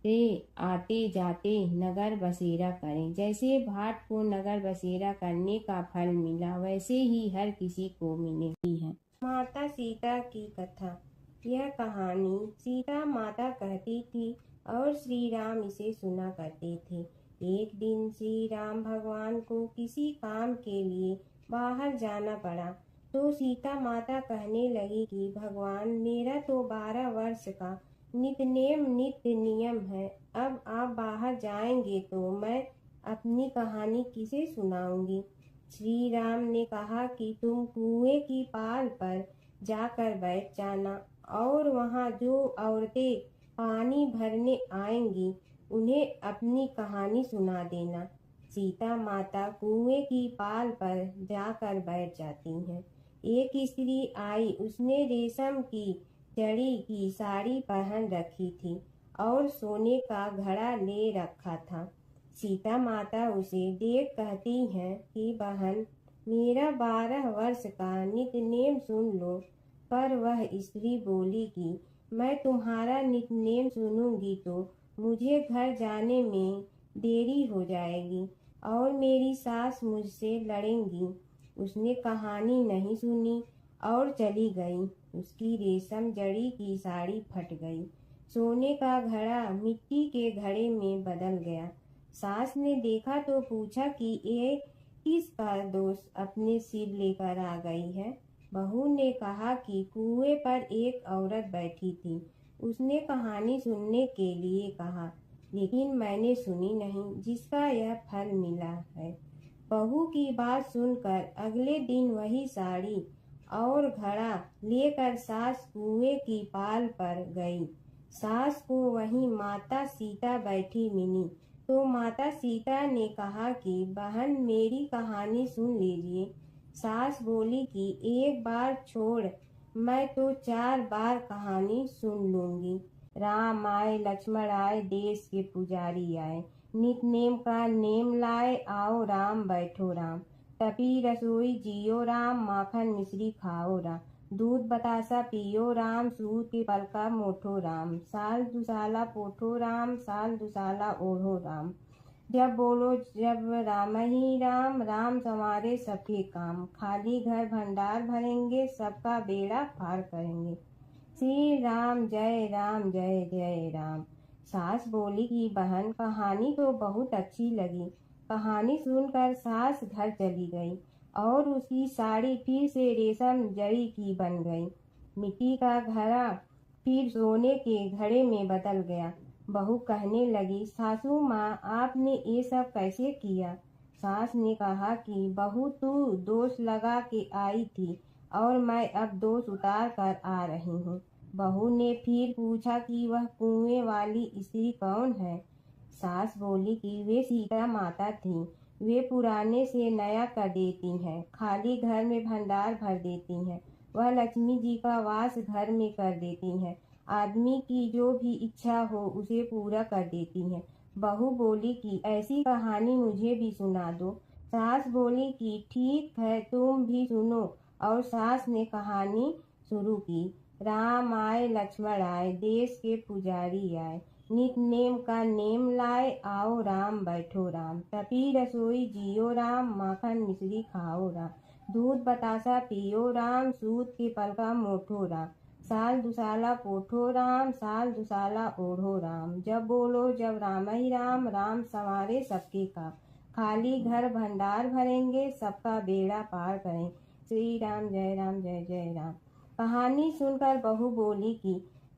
से आते जाते नगर बसेरा करें। जैसे भाट को नगर बसेरा करने का फल मिला, वैसे ही हर किसी को मिलेगी है। माता सीता की कथा। यह कहानी सीता माता कहती थी और श्री राम इसे सुना करते थे। एक दिन श्री राम भगवान को किसी काम के लिए बाहर जाना पड़ा, तो सीता माता कहने लगी कि भगवान, मेरा तो 12 वर्ष का नित्य नियम है। अब आप बाहर जाएंगे तो मैं अपनी कहानी किसे सुनाऊंगी। श्री राम ने कहा कि तुम कुएं की पाल पर जाकर बैठ जाना और वहां जो औरतें पानी भरने आएंगी उन्हें अपनी कहानी सुना देना। सीता माता कुएं की पाल पर जाकर बैठ जाती हैं। एक स्त्री आई, उसने रेशम की जड़ी की साड़ी पहन रखी थी और सोने का घड़ा ले रखा था। सीता माता उसे देख कहती हैं कि बहन, मेरा 12 वर्ष का नित्य नेम सुन लो। पर वह स्त्री बोली कि मैं तुम्हारा नित्य नेम सुनूंगी तो मुझे घर जाने में देरी हो जाएगी और मेरी सास मुझसे लड़ेंगी। उसने कहानी नहीं सुनी और चली गई। उसकी रेशम जड़ी की साड़ी फट गई, सोने का घड़ा मिट्टी के घड़े में बदल गया। सास ने देखा तो पूछा कि ये किसका दोष अपने सिर लेकर आ गई है। बहू ने कहा कि कुएं पर एक औरत बैठी थी, उसने कहानी सुनने के लिए कहा, लेकिन मैंने सुनी नहीं, जिसका यह फल मिला है। बहू की बात सुनकर अगले दिन वही साड़ी और घड़ा लेकर सास कुएं की पाल पर गई। सास को वहीं माता सीता बैठी मिली, तो माता सीता ने कहा कि बहन, मेरी कहानी सुन लीजिए। सास बोली कि एक बार छोड़, मैं तो 4 बार कहानी सुन लूंगी। राम आए, लक्ष्मण आए, देश के पुजारी आए, नित नेम का नेम लाए, आओ राम बैठो राम। तपी रसोई जियो राम, माखन मिश्री खाओ राम। दूध बतासा पियो राम, सूत के पलका मोठो राम। साल दुसाला पोठो राम, साल दुसाला ओढ़ो राम। जब बोलो जब राम ही राम, राम संवारे सबके काम। खाली घर भंडार भरेंगे, सबका बेड़ा पार करेंगे। श्री राम जय राम जय जय राम। सास बोली कि बहन, कहानी तो बहुत अच्छी लगी। कहानी सुनकर सास घर चली गई और उसकी साड़ी फिर से रेशम जड़ी की बन गई। मिट्टी का घड़ा फिर सोने के घड़े में बदल गया। बहू कहने लगी, सासू माँ, आपने ये सब कैसे किया। सास ने कहा कि बहू, तू दोष लगा के आई थी और मैं अब दोष उतार कर आ रही हूँ। बहू ने फिर पूछा कि वह कुएं वाली स्त्री कौन है। सास बोली कि वे सीता माता थी। वे पुराने से नया कर देती हैं, खाली घर में भंडार भर देती हैं। वह लक्ष्मी जी का वास घर में कर देती हैं। आदमी की जो भी इच्छा हो उसे पूरा कर देती हैं। बहू बोली कि ऐसी कहानी मुझे भी सुना दो। सास बोली कि ठीक है, तुम भी सुनो। और सास ने कहानी शुरू की। राम आए, लक्ष्मण आए, देश के पुजारी आए, नित नेम का नेम लाए, आओ राम बैठो राम। तपी रसोई जियो राम, माखन मिश्री खाओ राम। दूध बतासा पियो राम, सूत के पलका मोठो राम। साल दुसाला पोठो राम, साल दुसाला ओढ़ो राम। जब बोलो जब राम ही राम, राम संवारे सबके काम। खाली घर भंडार भरेंगे, सबका बेड़ा पार करें। श्री राम जय जय राम। कहानी सुनकर बहू बोली कि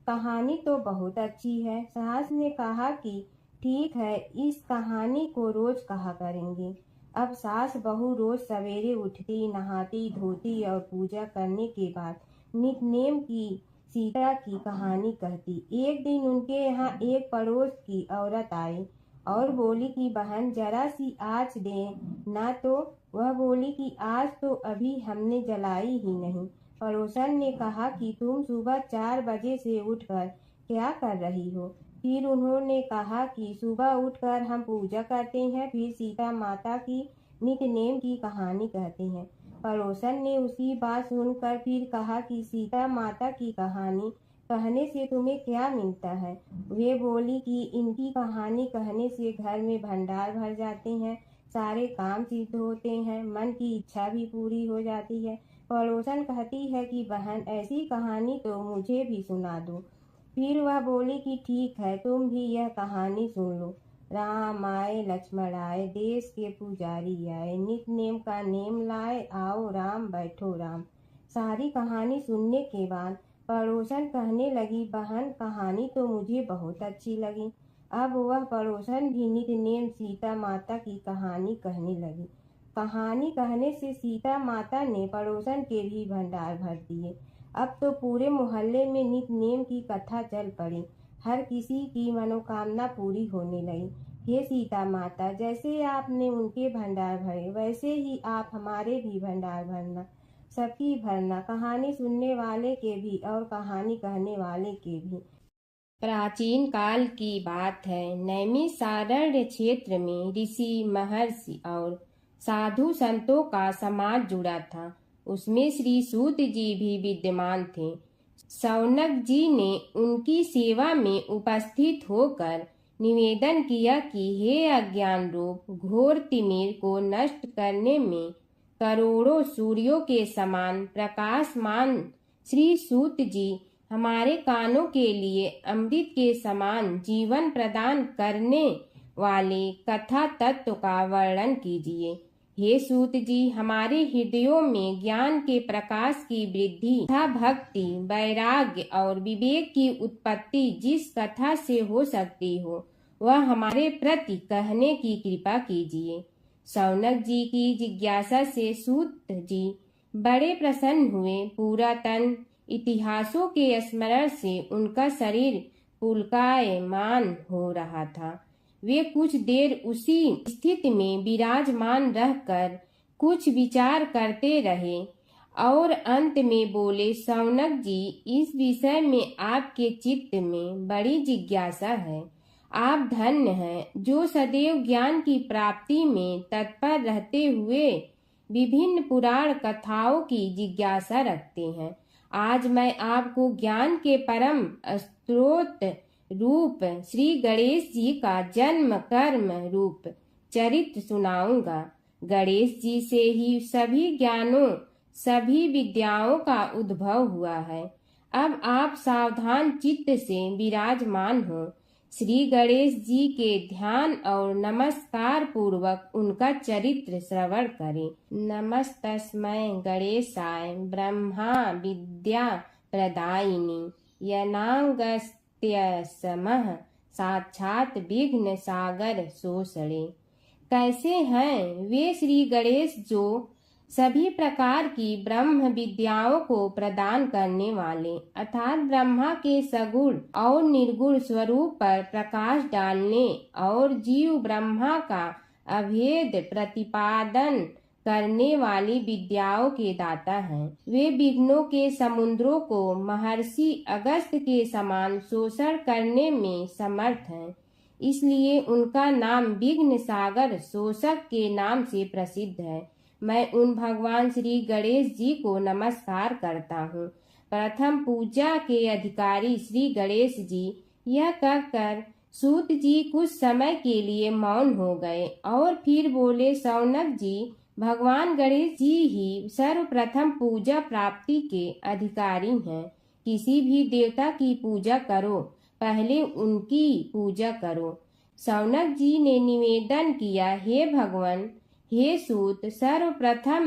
कहानी तो बहुत अच्छी है। सास ने कहा कि ठीक है, इस कहानी को रोज कहा करेंगे। अब सास बहू रोज सवेरे उठती, नहाती धोती और पूजा करने के बाद नित नेम की सीता की कहानी कहती। एक दिन उनके यहाँ एक पड़ोस की औरत आई और बोली कि बहन, जरा सी आँच दे ना। तो वह बोली कि आज तो अभी हमने जलाई ही नहीं। पड़ोसन ने कहा कि तुम सुबह 4 बजे से उठकर क्या कर रही हो। फिर उन्होंने कहा कि सुबह उठकर हम पूजा करते हैं, फिर सीता माता की नित्य नेम की कहानी कहते हैं। पड़ोसन ने उसकी बात सुनकर फिर कहा कि सीता माता की कहानी कहने से तुम्हें क्या मिलता है? वे बोली कि इनकी कहानी कहने से घर में भंडार भर जाते हैं, सारे काम सिद्ध होते हैं, मन की इच्छा भी पूरी हो जाती है। पड़ोसन कहती है कि बहन, ऐसी कहानी तो मुझे भी सुना दो। फिर वह बोली कि ठीक है, तुम भी यह कहानी सुन लो। राम आए लक्ष्मण आए, देश के पुजारी आए, नित नेम का नेम लाए, आओ राम बैठो राम। सारी कहानी सुनने के बाद पड़ोसन कहने लगी, बहन कहानी तो मुझे बहुत अच्छी लगी। अब वह पड़ोसन भी नित नेम सीता माता की कहानी कहने लगी। कहानी कहने से सीता माता ने पड़ोसन के भी भंडार भर दिए। अब तो पूरे मोहल्ले में नित नेम की कथा चल पड़ी। हर किसी की मनोकामना पूरी होने लगी। हे सीता माता, जैसे आपने उनके भंडार भरे, वैसे ही आप हमारे भी भंडार भरना, सबकी भरना, कहानी सुनने वाले के भी और कहानी कहने वाले के भी। प्राचीन काल की बात है। नैमिषारण्य क्षेत्र में ऋषि, महर्षि और साधु संतों का समाज जुड़ा था। उसमें श्री सूत जी भी विद्यमान थे। शौनक जी ने उनकी सेवा में उपस्थित होकर निवेदन किया कि हे अज्ञान रूप घोर तिमिर को नष्ट करने में करोड़ों सूर्यों के समान प्रकाशमान श्री सूत जी, हमारे कानों के लिए अमृत के समान जीवन प्रदान करने वाले कथा तत्व का वर्णन कीजिए। हे सूत जी, हमारे हृदयों में ज्ञान के प्रकाश की वृद्धि तथा भक्ति, वैराग्य और विवेक की उत्पत्ति जिस कथा से हो सकती हो, वह हमारे प्रति कहने की कृपा कीजिए। शौनक जी की जिज्ञासा से सूत जी बड़े प्रसन्न हुए। पुरातन इतिहासों के स्मरण से उनका शरीर पुलकायमान हो रहा था। वे कुछ देर उसी स्थिति में विराजमान रहकर कुछ विचार करते रहे और अंत में बोले, शौनक जी, इस विषय में आपके चित्त में बड़ी जिज्ञासा है। आप धन्य हैं जो सदैव ज्ञान की प्राप्ति में तत्पर रहते हुए विभिन्न पुराण कथाओं की जिज्ञासा रखते हैं। आज मैं आपको ज्ञान के परम स्रोत रूप श्री गणेश जी का जन्म कर्म रूप चरित्र सुनाऊंगा। गणेश जी से ही सभी ज्ञानों, सभी विद्याओं का उद्भव हुआ है। अब आप सावधान चित्त से विराजमान हो। श्री गणेश जी के ध्यान और नमस्कार पूर्वक उनका चरित्र श्रवण करें। नमस्तस्मै गणेशाय ब्रह्मा विद्या प्रदायिनी यनागस्त्यसमः साक्षात विघ्न सागर सोसड़े। कैसे हैं वे श्री गणेश जो सभी प्रकार की ब्रह्म विद्याओं को प्रदान करने वाले, अर्थात ब्रह्मा के सगुण और निर्गुण स्वरूप पर प्रकाश डालने और जीव ब्रह्मा का अभेद प्रतिपादन करने वाली विद्याओं के दाता हैं। वे विघ्नों के समुद्रों को महर्षि अगस्त्य के समान शोषण करने में समर्थ हैं। इसलिए उनका नाम विघ्न सागर शोषक के नाम से प्रसिद्ध है। मैं उन भगवान श्री गणेश जी को नमस्कार करता हूँ। प्रथम पूजा के अधिकारी श्री गणेश जी, यह कहकर सूत जी कुछ समय के लिए मौन हो गए और फिर बोले, शौनक जी, भगवान गणेश जी ही सर्वप्रथम पूजा प्राप्ति के अधिकारी हैं। किसी भी देवता की पूजा करो, पहले उनकी पूजा करो। शौनक जी ने निवेदन किया, हे भगवान, हे सूत, सर्वप्रथम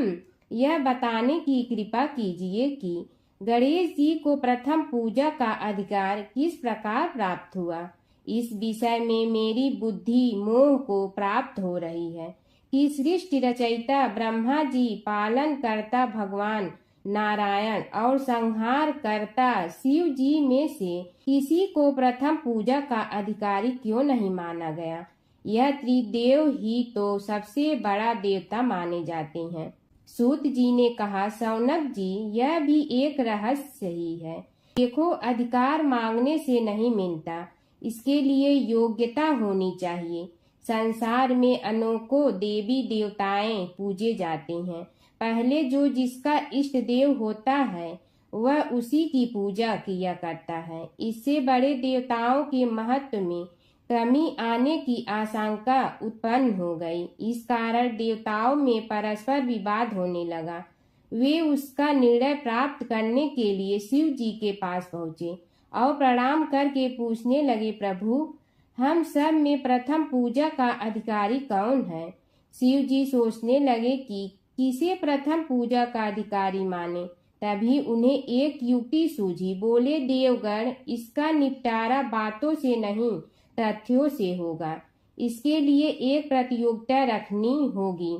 यह बताने की कृपा कीजिए कि गणेश जी को प्रथम पूजा का अधिकार किस प्रकार प्राप्त हुआ। इस विषय में मेरी बुद्धि मोह को प्राप्त हो रही है कि सृष्टि रचयिता ब्रह्मा जी, पालन करता भगवान नारायण और संहार करता शिव जी में से किसी को प्रथम पूजा का अधिकारी क्यों नहीं माना गया। यह त्रिदेव ही तो सबसे बड़ा देवता माने जाते हैं। सूत जी ने कहा, शौनक जी, यह भी एक रहस्य ही है। देखो, अधिकार मांगने से नहीं मिलता, इसके लिए योग्यता होनी चाहिए। संसार में अनेकों देवी देवताएं पूजे जाते हैं। पहले जो जिसका इष्ट देव होता है वह उसी की पूजा किया करता है। इससे बड़े देवताओं के महत्व में कमी आने की आशंका उत्पन्न हो गई। इस कारण देवताओं में परस्पर विवाद होने लगा। वे उसका निर्णय प्राप्त करने के लिए शिव जी के पास पहुँचे और प्रणाम करके पूछने लगे, प्रभु, हम सब में प्रथम पूजा का अधिकारी कौन है? शिव जी सोचने लगे कि किसे प्रथम पूजा का अधिकारी माने। तभी उन्हें एक युक्ति सूझी। बोले, देवगण, इसका निपटारा बातों से नहीं तथ्यों से होगा। इसके लिए एक प्रतियोगिता रखनी होगी,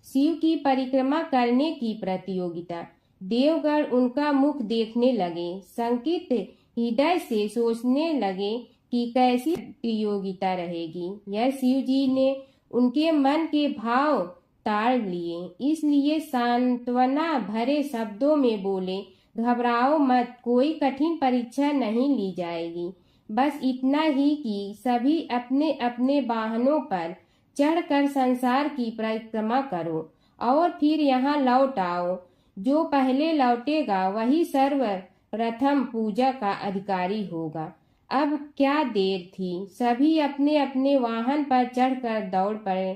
शिव की परिक्रमा करने की प्रतियोगिता। देवगण उनका मुख देखने लगे, शंकित हृदय से सोचने लगे कि कैसी प्रतियोगिता रहेगी। यह शिव जी ने उनके मन के भाव ताड़ लिए, इसलिए सांत्वना भरे शब्दों में बोले, घबराओ मत, कोई कठिन परीक्षा नहीं ली जाएगी। बस इतना ही कि सभी अपने अपने वाहनों पर चढ़कर संसार की परिक्रमा करो और फिर यहाँ लौट आओ। जो पहले लौटेगा वही सर्वप्रथम पूजा का अधिकारी होगा। अब क्या देर थी, सभी अपने अपने वाहन पर चढ़कर दौड़ पड़े।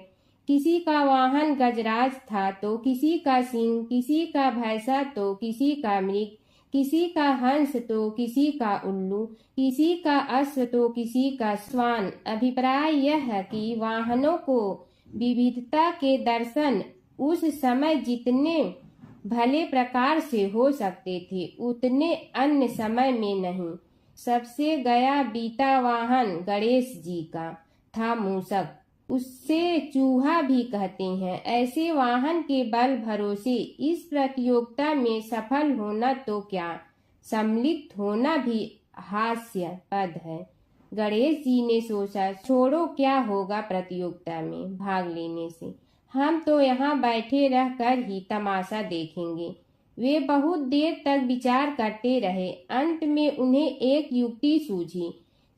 किसी का वाहन गजराज था तो किसी का सिंह, किसी का भैंसा तो किसी का मृग, किसी का हंस तो किसी का उल्लू, किसी का अश्व तो किसी का श्वान। अभिप्राय यह है कि वाहनों को विविधता के दर्शन उस समय जितने भले प्रकार से हो सकते थे उतने अन्य समय में नहीं। सबसे गया बीता वाहन गणेश जी का था मूषक, उससे चूहा भी कहते हैं। ऐसे वाहन के बल भरोसे इस प्रतियोगिता में सफल होना तो क्या, सम्मिलित होना भी हास्यास्पद है। गणेश जी ने सोचा, छोड़ो, क्या होगा प्रतियोगिता में भाग लेने से, हम तो यहाँ बैठे रहकर ही तमाशा देखेंगे। वे बहुत देर तक विचार करते रहे। अंत में उन्हें एक युक्ति सूझी।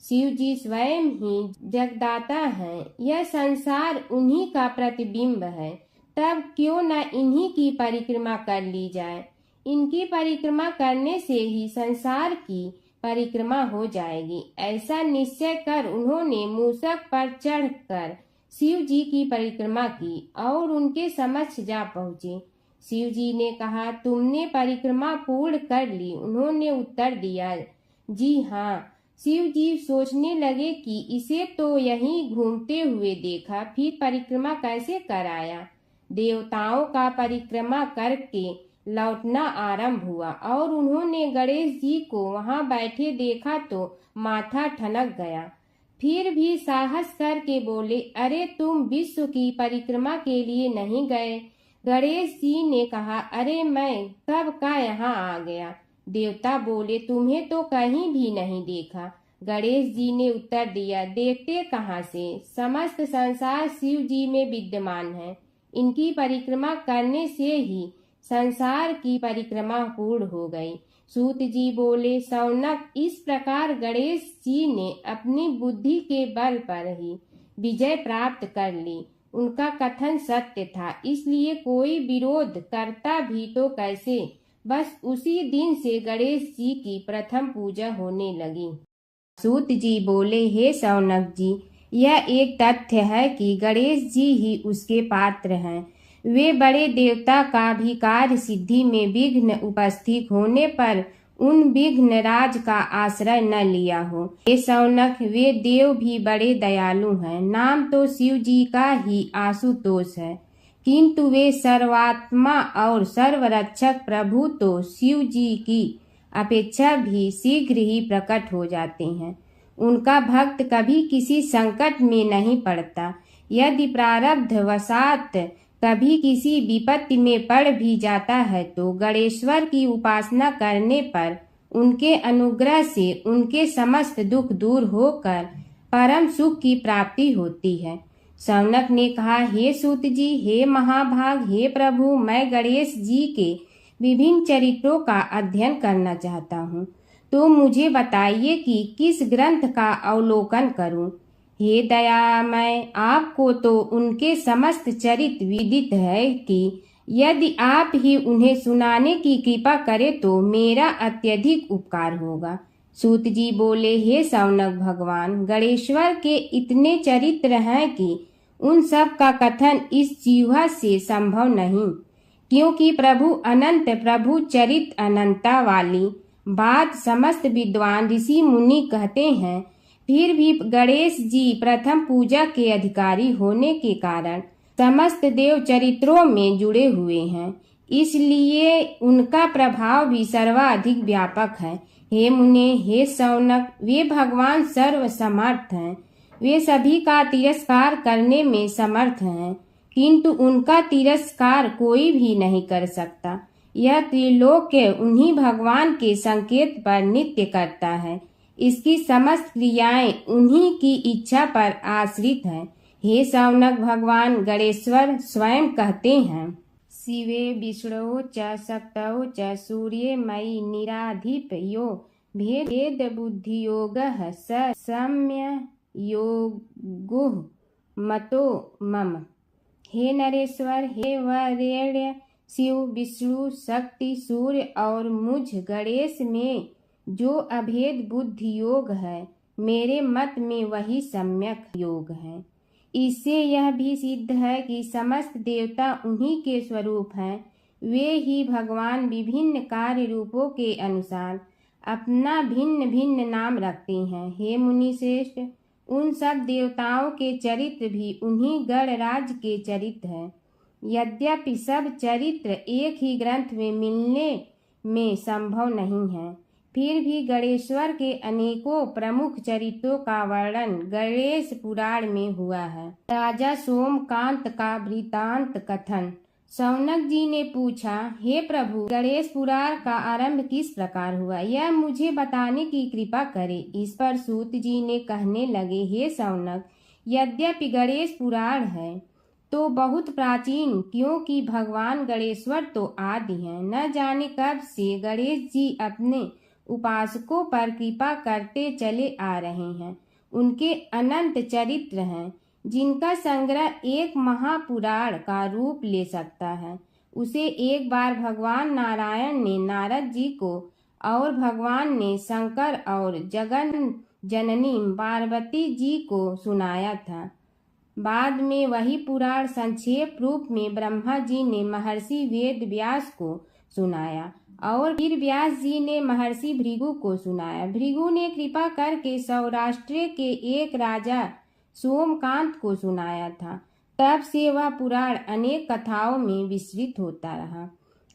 शिव जी स्वयं ही जगदाता हैं, यह संसार उन्हीं का प्रतिबिंब है, तब क्यों न इन्हीं की परिक्रमा कर ली जाए। इनकी परिक्रमा करने से ही संसार की परिक्रमा हो जाएगी। ऐसा निश्चय कर उन्होंने मूषक पर चढ़कर शिव जी की परिक्रमा की और उनके समक्ष जा पहुँचे। शिव जी ने कहा, तुमने परिक्रमा पूर्ण कर ली? उन्होंने उत्तर दिया, जी हाँ। शिव जी सोचने लगे कि इसे तो यहीं घूमते हुए देखा, फिर परिक्रमा कैसे कराया। देवताओं का परिक्रमा करके लौटना आरंभ हुआ और उन्होंने गणेश जी को वहां बैठे देखा तो माथा ठनक गया। फिर भी साहस करके बोले, अरे तुम विश्व की परिक्रमा के लिए नहीं गए? गणेश जी ने कहा, अरे मैं कब का यहाँ आ गया। देवता बोले, तुम्हें तो कहीं भी नहीं देखा। गणेश जी ने उत्तर दिया, देखते कहाँ से, समस्त संसार शिव जी में विद्यमान है। इनकी परिक्रमा करने से ही संसार की परिक्रमा पूर्ण हो गई। सूत जी बोले, शौनक, इस प्रकार गणेश जी ने अपनी बुद्धि के बल पर ही विजय प्राप्त कर ली। उनका कथन सत्य था, इसलिए कोई विरोध करता भी तो कैसे। बस उसी दिन से गणेश जी की प्रथम पूजा होने लगी। सूत जी बोले, हे शौनक जी, यह एक तथ्य है कि गणेश जी ही उसके पात्र हैं। वे बड़े देवता का भी कार्य सिद्धि में विघ्न उपस्थित होने पर उन विघ्न राज का आश्रय न लिया हो। हे शौनक, वे देव भी बड़े दयालु हैं। नाम तो शिव जी का ही आशुतोष है, किंतु वे सर्वात्मा और सर्वरक्षक प्रभु तो शिव जी की अपेक्षा भी शीघ्र ही प्रकट हो जाते हैं। उनका भक्त कभी किसी संकट में नहीं पड़ता। यदि प्रारब्ध वशात कभी किसी विपत्ति में पड़ भी जाता है तो गणेश्वर की उपासना करने पर उनके अनुग्रह से उनके समस्त दुख दूर होकर परम सुख की प्राप्ति होती है। शौनक ने कहा, हे सूत जी, हे महाभाग, हे प्रभु, मैं गणेश जी के विभिन्न चरित्रों का अध्ययन करना चाहता हूँ। तो मुझे बताइए कि किस ग्रंथ का अवलोकन करूं। हे दयामय, आपको तो उनके समस्त चरित्र विदित है कि यदि आप ही उन्हें सुनाने की कृपा करें तो मेरा अत्यधिक उपकार होगा। सूत जी बोले, हे शौनक भगवान, गणेश्वर के इतने चरित्र हैं कि उन सब का कथन इस जीवा से संभव नहीं, क्योंकि प्रभु अनंत, प्रभु चरित अनंता वाली बात समस्त विद्वान ऋषि मुनि कहते हैं। फिर भी गणेश जी प्रथम पूजा के अधिकारी होने के कारण समस्त देव चरित्रों में जुड़े हुए हैं, इसलिए उनका प्रभाव भी सर्वाधिक व्यापक है। हे मुने, हे शौनक, वे भगवान सर्व समर्थ हैं। वे सभी का तिरस्कार करने में समर्थ हैं, किंतु उनका तिरस्कार कोई भी नहीं कर सकता। यह त्रिलोक्य उन्हीं भगवान के संकेत पर नित्य करता है। इसकी समस्त क्रियाएं उन्हीं की इच्छा पर आश्रित हैं। हे शौनक भगवान, गणेश्वर स्वयं कहते हैं, शिवे विष्णु च शक्तौ च सूर्ये मयि निराधिप यो भेद बुद्धि योग स सम्य योगो मतो मम। हे नरेश्वर, हे वरेण्य, शिव, विष्णु, शक्ति, सूर्य और मुझ गणेश में जो अभेद बुद्धि योग है, मेरे मत में वही सम्यक योग है। इससे यह भी सिद्ध है कि समस्त देवता उन्हीं के स्वरूप हैं। वे ही भगवान विभिन्न कार्य रूपों के अनुसार अपना भिन्न भिन्न नाम रखते हैं। हे मुनि श्रेष्ठ, उन सब देवताओं के चरित्र भी उन्हीं गणराज के चरित्र हैं। यद्यपि सब चरित्र एक ही ग्रंथ में मिलने में संभव नहीं है, फिर भी गणेश्वर के अनेकों प्रमुख चरित्रों का वर्णन गणेश पुराण में हुआ है। राजा सोमकांत का वृतांत कथन। शौनक जी ने पूछा, हे प्रभु, गणेश पुराण का आरंभ किस प्रकार हुआ, यह मुझे बताने की कृपा करें। इस पर सूत जी ने कहने लगे, हे शौनक, यद्यपि गणेश पुराण है तो बहुत प्राचीन, क्योंकि भगवान गणेश्वर तो आदि हैं। न जाने कब से गणेश जी अपने उपासकों पर कृपा करते चले आ रहे हैं। उनके अनंत चरित्र हैं, जिनका संग्रह एक महापुराण का रूप ले सकता है। उसे एक बार भगवान नारायण ने नारद जी को और भगवान ने शंकर और जगन जननी पार्वती जी को सुनाया था। बाद में वही पुराण संक्षेप रूप में ब्रह्मा जी ने महर्षि वेद व्यास को सुनाया और फिर व्यास जी ने महर्षि भृगु को सुनाया। भृगु ने कृपा करके सौराष्ट्र के एक राजा सोमकांत को सुनाया था। तब से वह पुराण अनेक कथाओं में विस्तृत होता रहा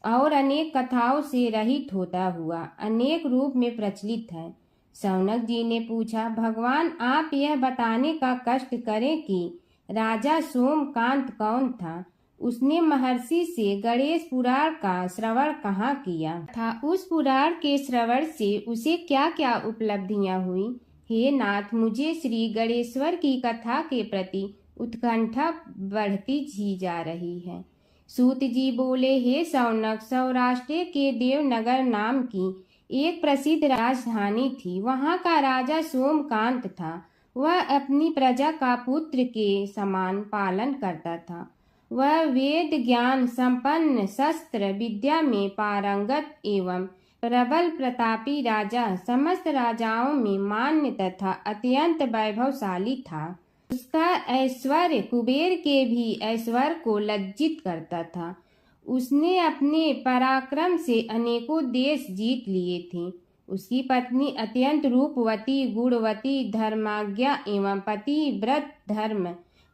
और अनेक कथाओं से रहित होता हुआ अनेक रूप में प्रचलित है। शौनक जी ने पूछा, भगवान, आप यह बताने का कष्ट करें कि राजा सोमकांत कौन था। उसने महर्षि से गणेश पुराण का श्रवण कहाँ किया था, उस पुराण के श्रवण से उसे क्या क्या उपलब्धियां हुई। हे नाथ, मुझे श्री गणेश्वर की कथा के प्रति उत्कंठा बढ़ती ही जा रही है। सूत जी बोले, हे शौनक, सौराष्ट्र के देवनगर नाम की एक प्रसिद्ध राजधानी थी। वहाँ का राजा सोमकांत था। वह अपनी प्रजा का पुत्र के समान पालन करता था। वह वेद ज्ञान संपन्न, शस्त्र विद्या में पारंगत एवं प्रबल प्रतापी राजा, समस्त राजाओं में मान्य तथा अत्यंत वैभवशाली था। उसका ऐश्वर्य कुबेर के भी ऐश्वर्य को लज्जित करता था। उसने अपने पराक्रम से अनेकों देश जीत लिए थे। उसकी पत्नी अत्यंत रूपवती, गुणवती, धर्माज्ञा एवं पतिव्रत धर्म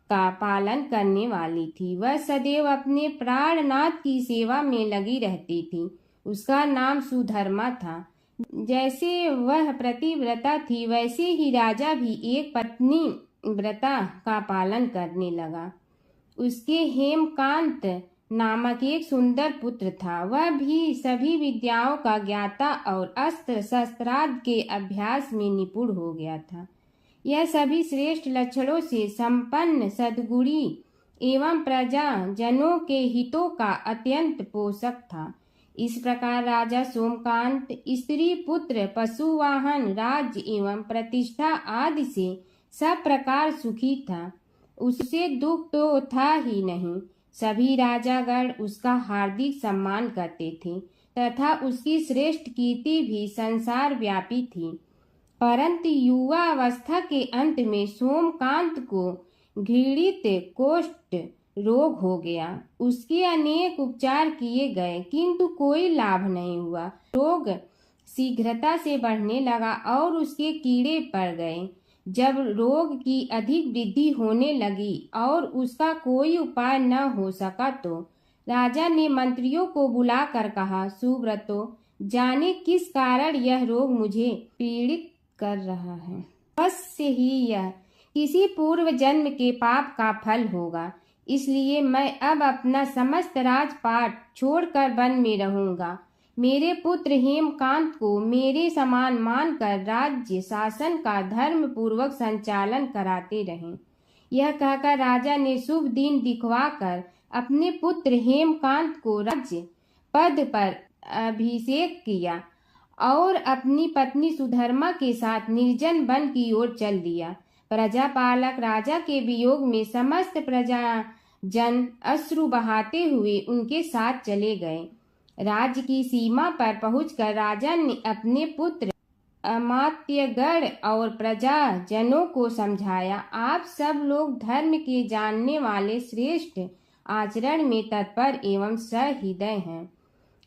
का पालन करने वाली थी। वह सदैव अपने प्राणनाथ की सेवा में लगी रहती थी। उसका नाम सुधर्मा था। जैसे वह प्रतिव्रता थी, वैसे ही राजा भी एक पत्नी व्रता का पालन करने लगा। उसके हेमकांत नामक एक सुंदर पुत्र था। वह भी सभी विद्याओं का ज्ञाता और अस्त्र शस्त्रादि के अभ्यास में निपुण हो गया था। यह सभी श्रेष्ठ लक्षणों से संपन्न, सद्गुणी एवं प्रजा जनों के हितों का अत्यंत पोषक था। इस प्रकार राजा सोमकांत स्त्री, पुत्र, पशु, वाहन, राज्य एवं प्रतिष्ठा आदि से सब प्रकार सुखी था। उसे दुख तो था ही नहीं। सभी राजागण उसका हार्दिक सम्मान करते थे तथा उसकी श्रेष्ठ कीर्ति भी संसार व्यापी थी। परंतु युवा अवस्था के अंत में सोमकांत को घृणित कोष्ठ रोग हो गया। उसके अनेक उपचार किए गए किंतु कोई लाभ नहीं हुआ। रोग शीघ्रता से बढ़ने लगा और उसके कीड़े पड़ गए। जब रोग की अधिक वृद्धि होने लगी और उसका कोई उपाय न हो सका तो राजा ने मंत्रियों को बुलाकर कहा, सुब्रतो, जाने किस कारण यह रोग मुझे पीड़ित कर रहा है। अवश्य ही यह किसी पूर्व जन्म के पाप का फल होगा। इसलिए मैं अब अपना समस्त राजपाट छोड़कर वन में रहूंगा। मेरे पुत्र हेमकांत को मेरे समान मानकर राज्य शासन का धर्म पूर्वक संचालन कराते रहें। यह कहकर राजा ने शुभ दिन दिखवाकर अपने पुत्र हेमकांत को राज्य पद पर अभिषेक किया और अपनी पत्नी सुधर्मा के साथ निर्जन वन की ओर चल दिया। प्रजापालक राजा के वियोग में समस्त प्रजा जन अश्रु बहाते हुए उनके साथ चले गए। राज्य की सीमा पर पहुंचकर राजा ने अपने पुत्र अमात्यगण और प्रजा जनों को समझाया, आप सब लोग धर्म के जानने वाले, श्रेष्ठ आचरण में तत्पर एवं सहृदय हैं।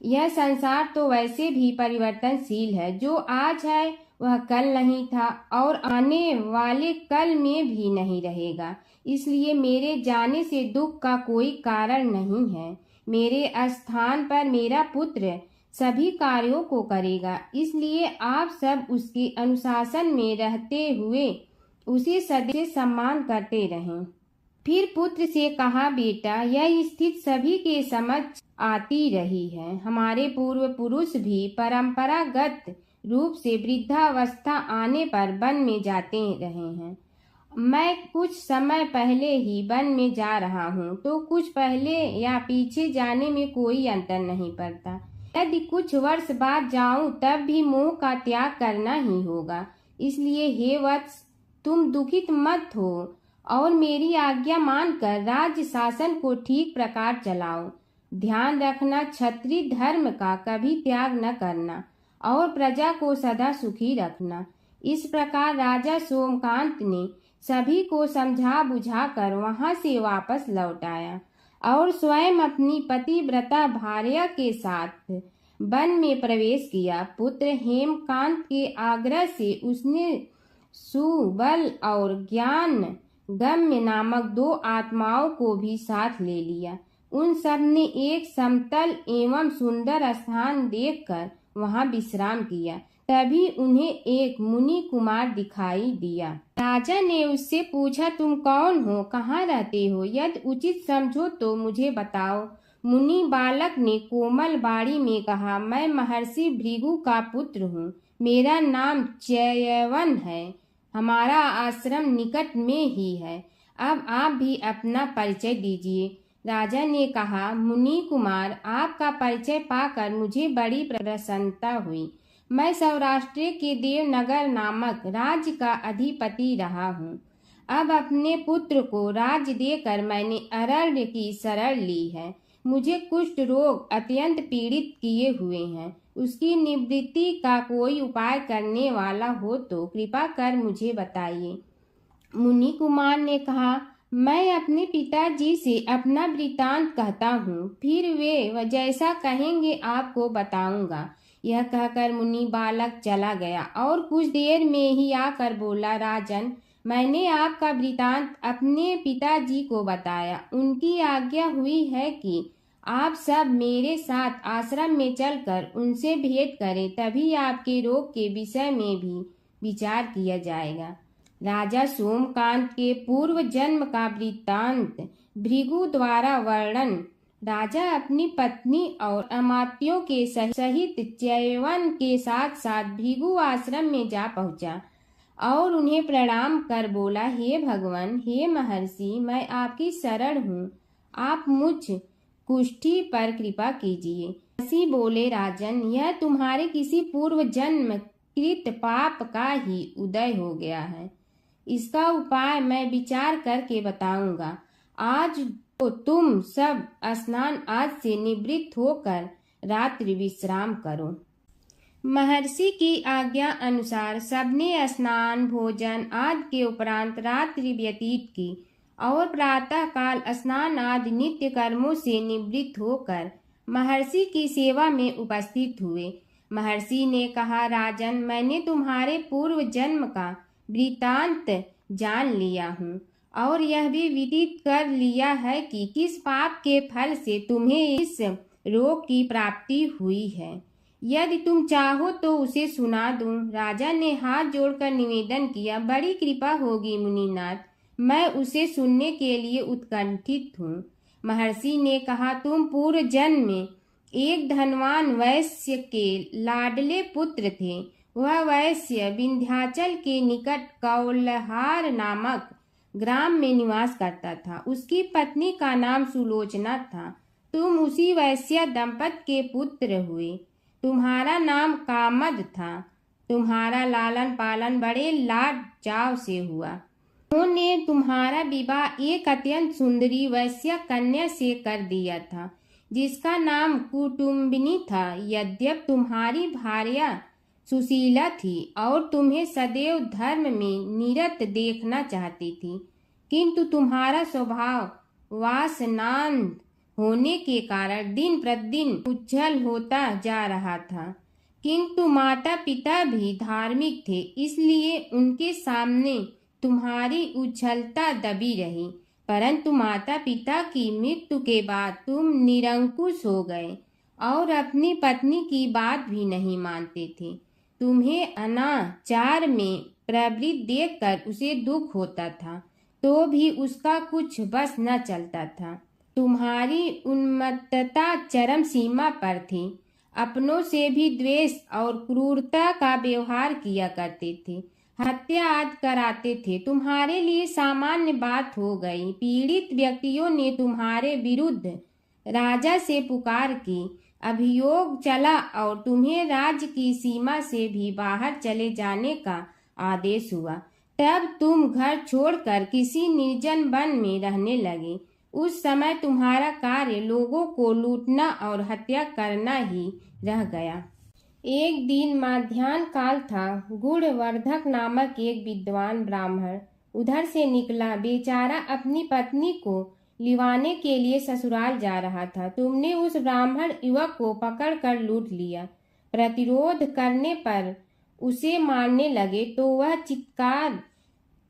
यह संसार तो वैसे भी परिवर्तनशील है। जो आज है वह कल नहीं था और आने वाले कल में भी नहीं रहेगा। इसलिए मेरे जाने से दुख का कोई कारण नहीं है। मेरे स्थान पर मेरा पुत्र सभी कार्यों को करेगा। इसलिए आप सब उसके अनुशासन में रहते हुए उसे सदैव सम्मान करते रहें। फिर पुत्र से कहा, बेटा, यह स्थिति सभी के समझ आती रही है। हमारे पूर्व पुरुष भी परंपरागत रूप से वृद्धावस्था आने पर वन में जाते रहे हैं। मैं कुछ समय पहले ही वन में जा रहा हूँ तो कुछ पहले या पीछे जाने में कोई अंतर नहीं पड़ता। यदि कुछ वर्ष बाद जाऊं तब भी मोह का त्याग करना ही होगा। इसलिए हे वत्स, तुम दुखित मत हो और मेरी आज्ञा मानकर राज्य शासन को ठीक प्रकार चलाओ। ध्यान रखना, क्षत्रिय धर्म का कभी त्याग न करना और प्रजा को सदा सुखी रखना। इस प्रकार राजा सोमकांत ने सभी को समझा बुझाकर वहां से वापस लौट आया और स्वयं अपनी पतिव्रता भार्या के साथ वन में प्रवेश किया। पुत्र हेमकांत के आग्रह से उसने सुबल और ज्ञान गम्य नामक 2 आत्माओं को भी साथ ले लिया। उन सब ने एक समतल एवं सुंदर स्थान देखकर वहां विश्राम किया। तभी उन्हें एक मुनि कुमार दिखाई दिया। राजा ने उससे पूछा, तुम कौन हो, कहाँ रहते हो? यदि उचित समझो तो मुझे बताओ। मुनि बालक ने कोमल बाणी में कहा, मैं महर्षि भृगु का पुत्र हूँ। मेरा नाम च्यवन है। हमारा आश्रम निकट में ही है। अब आप भी अपना परिचय दीजिए। राजा ने कहा, मुनि कुमार, आपका परिचय पाकर मुझे बड़ी प्रसन्नता हुई। मैं सौराष्ट्र के देवनगर नामक राज्य का अधिपति रहा हूँ। अब अपने पुत्र को राज्य देकर मैंने अरण्य की शरण ली है। मुझे कुष्ठ रोग अत्यंत पीड़ित किए हुए हैं। उसकी निवृत्ति का कोई उपाय करने वाला हो तो कृपा कर मुझे बताइए। मुनि कुमार ने कहा, मैं अपने पिताजी से अपना वृतांत कहता हूँ, फिर वे जैसा कहेंगे आपको बताऊंगा। यह कहकर मुनि बालक चला गया और कुछ देर में ही आकर बोला, राजन, मैंने आपका वृतांत अपने पिताजी को बताया। उनकी आज्ञा हुई है कि आप सब मेरे साथ आश्रम में चलकर उनसे भेंट करें, तभी आपके रोग के विषय में भी विचार किया जाएगा। राजा सोमकांत के पूर्व जन्म का वृत्तांत भृगु द्वारा वर्णन। राजा अपनी पत्नी और अमात्यों के सहित च्यवन के साथ साथ भृगु आश्रम में जा पहुंचा और उन्हें प्रणाम कर बोला, हे भगवान, हे महर्षि, मैं आपकी शरण हूँ। आप मुझ कुष्ठी पर कृपा कीजिए। महर्षि बोले, राजन, यह तुम्हारे किसी पूर्व जन्म कृत पाप का ही उदय हो गया है। इसका उपाय मैं विचार करके बताऊंगा। आज तो तुम सब स्नान आज से निवृत्त होकर रात्रि विश्राम करो। महर्षि की आज्ञा अनुसार सबने स्नान भोजन आदि के उपरांत रात्रि व्यतीत की और प्रातः काल स्नान आदि नित्य कर्मों से निवृत्त होकर महर्षि की सेवा में उपस्थित हुए। महर्षि ने कहा, राजन, मैंने तुम्हारे पूर्व जन्म का वृतांत जान लिया हूँ और यह भी विदित कर लिया है कि किस पाप के फल से तुम्हें इस रोग की प्राप्ति हुई है। यदि तुम चाहो तो उसे सुना दूं। राजा ने हाथ जोड़कर निवेदन किया, बड़ी कृपा होगी मुनिनाथ, मैं उसे सुनने के लिए उत्कंठित हूँ। महर्षि ने कहा, तुम पूर्व जन्म में एक धनवान वैश्य के लाडले पुत्र थे। वह वैश्य विंध्याचल के निकट कौलहार नामक ग्राम में निवास करता था। उसकी पत्नी का नाम सुलोचना था। तुम उसी वैश्य दंपत के पुत्र हुए। तुम्हारा नाम कामद था। तुम्हारा लालन पालन बड़े लाड चाव से हुआ। उन्होंने तुम्हारा विवाह एक अत्यंत सुंदरी वैश्य कन्या से कर दिया था, जिसका नाम कुटुम्बिनी था। यद्यप तुम्हारी भार्या सुशीला थी और तुम्हें सदैव धर्म में निरत देखना चाहती थी, किंतु तुम्हारा स्वभाव वासनांध होने के कारण दिन प्रतिदिन उज्जवल होता जा रहा था। किंतु माता पिता भी धार्मिक थे, इसलिए उनके सामने तुम्हारी उज्ज्वलता दबी रही। परंतु माता पिता की मृत्यु के बाद तुम निरंकुश हो गए और अपनी पत्नी की बात भी नहीं मानते थे। तुम्हें अनाचार में प्रवृत्त देखकर उसे दुख होता था, तो भी उसका कुछ बस न चलता था। तुम्हारी उन्मत्तता चरम सीमा पर थी। अपनों से भी द्वेष और क्रूरता का व्यवहार किया करते थे। हत्या आदि कराते थे। तुम्हारे लिए सामान्य बात हो गई। पीड़ित व्यक्तियों ने तुम्हारे विरुद्ध राजा से पुकार की। अभियोग चला और तुम्हें राज्य की सीमा से भी बाहर चले जाने का आदेश हुआ। तब तुम घर छोड़कर किसी निर्जन वन में रहने लगे। उस समय तुम्हारा कार्य लोगों को लूटना और हत्या करना ही रह गया। एक दिन माध्याह्न काल था। गुणवर्धक नामक एक विद्वान ब्राह्मण उधर से निकला। बेचारा अपनी पत्नी को लिवाने के लिए ससुराल जा रहा था। तुमने उस ब्राह्मण युवक को पकड़कर लूट लिया। प्रतिरोध करने पर उसे मारने लगे तो वह चित्कार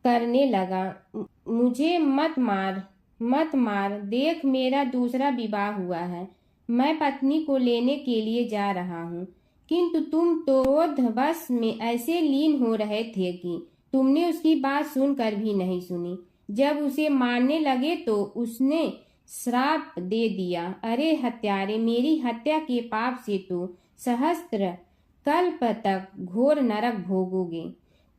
करने लगा, मुझे मत मार, मत मार, देख मेरा दूसरा विवाह हुआ है। मैं पत्नी को लेने के लिए जा रहा हूँ। किंतु तुम तो क्रोधवश में ऐसे लीन हो रहे थे कि तुमने उसकी बात सुनकर भी नहीं सुनी। जब उसे मारने लगे तो उसने श्राप दे दिया, अरे हत्यारे, मेरी हत्या के पाप से तो सहस्त्र कल्प तक घोर नरक भोगोगे।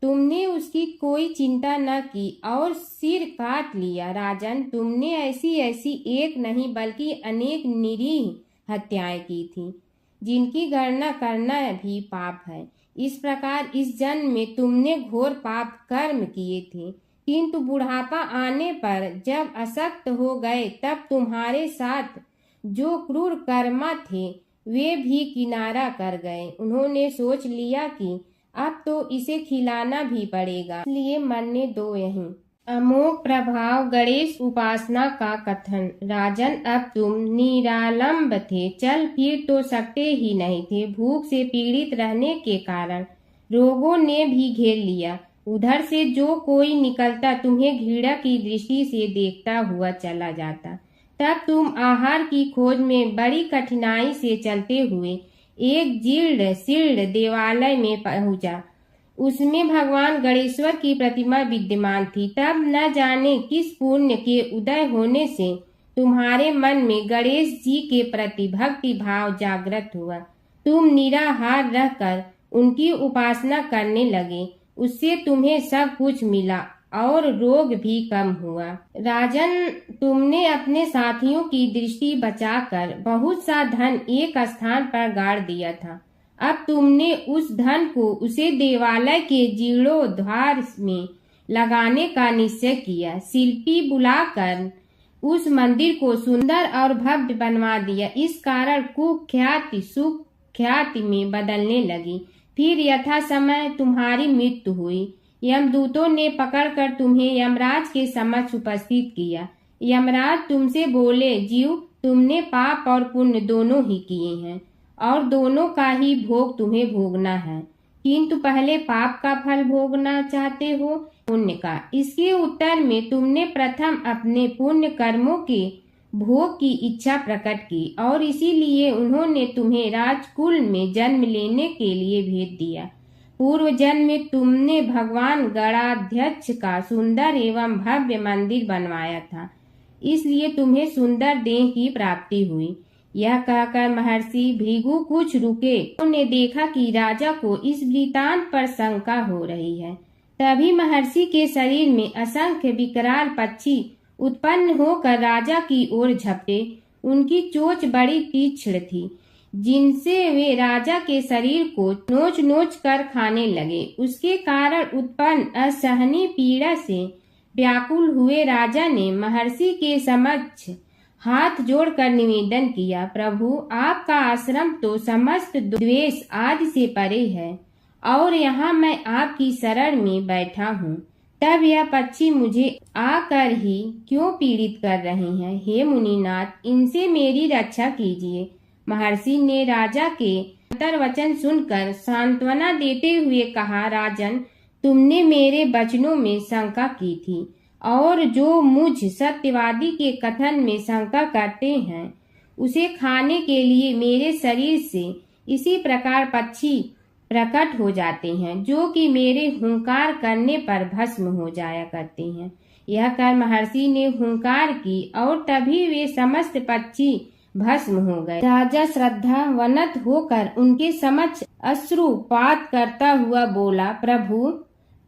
तुमने उसकी कोई चिंता न की और सिर काट लिया। राजन, तुमने ऐसी ऐसी एक नहीं बल्कि अनेक निरीह हत्याएं की थी, जिनकी गणना करना भी पाप है। इस प्रकार इस जन्म में तुमने घोर पाप कर्म किए थे, किंतु बुढ़ापा आने पर जब अशक्त हो गए तब तुम्हारे साथ जो क्रूर कर्मा थे वे भी किनारा कर गए। उन्होंने सोच लिया कि अब तो इसे खिलाना भी पड़ेगा, इसलिए मरने दो यहीं। अमोघ प्रभाव गणेश उपासना का कथन। राजन, अब तुम निरालंब थे, चल फिर तो सकते ही नहीं थे। भूख से पीड़ित रहने के कारण रोगों ने भी घेर लिया। उधर से जो कोई निकलता तुम्हें घृणा की दृष्टि से देखता हुआ चला जाता। तब तुम आहार की खोज में बड़ी कठिनाई से चलते हुए एक जीर्ण शीर्ण देवालय में पहुंचा। उसमें भगवान गणेश्वर की प्रतिमा विद्यमान थी। तब न जाने किस पुण्य के उदय होने से तुम्हारे मन में गणेश जी के प्रति भक्ति भाव जागृत हुआ। तुम निराहार रहकर उनकी उपासना करने लगे। उससे तुम्हें सब कुछ मिला और रोग भी कम हुआ। राजन, तुमने अपने साथियों की दृष्टि बचाकर बहुत सा धन एक स्थान पर गाड़ दिया था। अब तुमने उस धन को उसे देवालय के जीर्णोद्धार में लगाने का निश्चय किया। शिल्पी बुलाकर उस मंदिर को सुंदर और भव्य बनवा दिया। इस कारण कुख्याति सुख्याति में बदलने लगी। फिर यथा समय तुम्हारी मृत्यु हुई। यमदूतों ने पकड़कर तुम्हें यमराज के समक्ष उपस्थित किया। यमराज तुमसे बोले, जीव, तुमने पाप और पुण्य दोनों ही किए हैं और दोनों का ही भोग तुम्हें भोगना है, किंतु पहले पाप का फल भोगना चाहते हो पुण्य का। इसके उत्तर में तुमने प्रथम अपने पुण्य कर्मों के भोग की इच्छा प्रकट की और इसीलिए उन्होंने तुम्हें राजकुल में जन्म लेने के लिए भेज दिया। पूर्व जन्म में तुमने भगवान गणाध्यक्ष का सुंदर एवं भव्य मंदिर बनवाया था, इसलिए तुम्हें सुंदर देह की प्राप्ति हुई। यह कहकर महर्षि भृगु कुछ रुके। उन्होंने देखा कि राजा को इस वृतांत पर शंका हो रही है। तभी महर्षि के शरीर में असंख्य विकराल पक्षी उत्पन्न होकर राजा की ओर झपटे। उनकी चोंच बड़ी तीक्ष्ण थी, जिनसे वे राजा के शरीर को नोच नोच कर खाने लगे। उसके कारण उत्पन्न असहनीय पीड़ा से व्याकुल हुए राजा ने महर्षि के समक्ष हाथ जोड़कर निवेदन किया, प्रभु, आपका आश्रम तो समस्त द्वेष आदि से परे है और यहाँ मैं आपकी शरण में बैठा हूँ, तब यह पक्षी मुझे आकर ही क्यों पीड़ित कर रहे हैं? हे मुनिनाथ, इनसे मेरी रक्षा कीजिए। महर्षि ने राजा के अंतर्वचन सुनकर सांत्वना देते हुए कहा, राजन, तुमने मेरे वचनों में शंका की थी और जो मुझ सत्यवादी के कथन में शंका करते हैं, उसे खाने के लिए मेरे शरीर से इसी प्रकार पक्षी प्रकट हो जाते हैं, जो कि मेरे हुंकार करने पर भस्म हो जाया करते हैं। यह कर महर्षि ने हुंकार की और तभी वे समस्त पक्षी भस्म हो गए। राजा श्रद्धावनत होकर उनके समक्ष अश्रुपात करता हुआ बोला, प्रभु,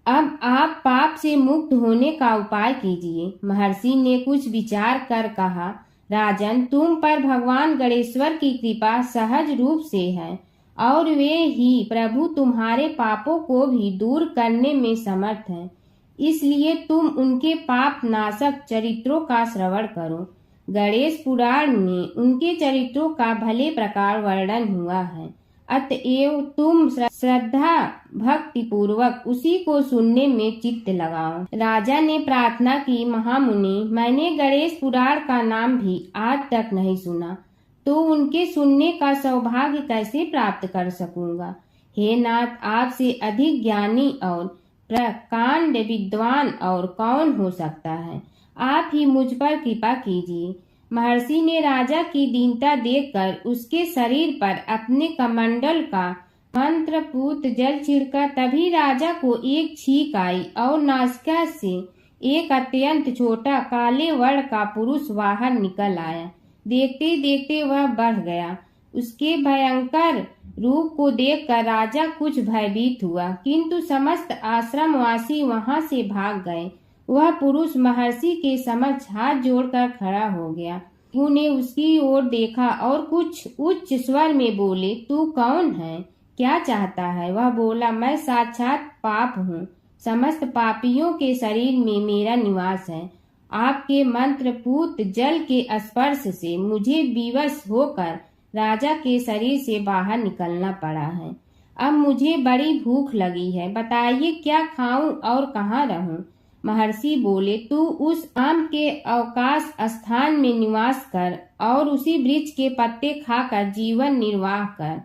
अब आप पाप से मुक्त होने का उपाय कीजिए। महर्षि ने कुछ विचार कर कहा, राजन, तुम पर भगवान गणेश्वर की कृपा सहज रूप से है और वे ही प्रभु तुम्हारे पापों को भी दूर करने में समर्थ हैं। इसलिए तुम उनके पाप नाशक चरित्रों का श्रवण करो। गणेश पुराण में उनके चरित्रों का भले प्रकार वर्णन हुआ है, अतएव तुम श्रद्धा भक्ति पूर्वक उसी को सुनने में चित्त लगाओ। राजा ने प्रार्थना की, महामुनि, मैंने गणेश पुराण का नाम भी आज तक नहीं सुना, तो उनके सुनने का सौभाग्य कैसे प्राप्त कर सकूंगा? हे नाथ, आपसे अधिक ज्ञानी और प्रकांड विद्वान और कौन हो सकता है? आप ही मुझ पर कृपा कीजिए। महर्षि ने राजा की दीनता देखकर उसके शरीर पर अपने कमंडल का मंत्रपूत जल छिड़का। तभी राजा को एक छींक आई और नासिका से एक अत्यंत छोटा काले वर्ण का पुरुष बाहर निकल आया। देखते देखते वह बढ़ गया। उसके भयंकर रूप को देखकर राजा कुछ भयभीत हुआ, किंतु समस्त आश्रमवासी वहां से भाग गए। वह पुरुष महर्षि के समक्ष हाथ जोड़कर खड़ा हो गया। उन्हें उसकी ओर देखा और कुछ उच्च स्वर में बोले, तू कौन है, क्या चाहता है? वह बोला, मैं साक्षात पाप हूँ, समस्त पापियों के शरीर में मेरा निवास है। आपके मंत्रपूत जल के स्पर्श से मुझे विवश होकर राजा के शरीर से बाहर निकलना पड़ा है। अब मुझे बड़ी भूख लगी है, बताइए क्या खाऊं और कहाँ रहूं? महर्षि बोले, तू उस आम के अवकाश स्थान में निवास कर और उसी वृक्ष के पत्ते खाकर जीवन निर्वाह कर।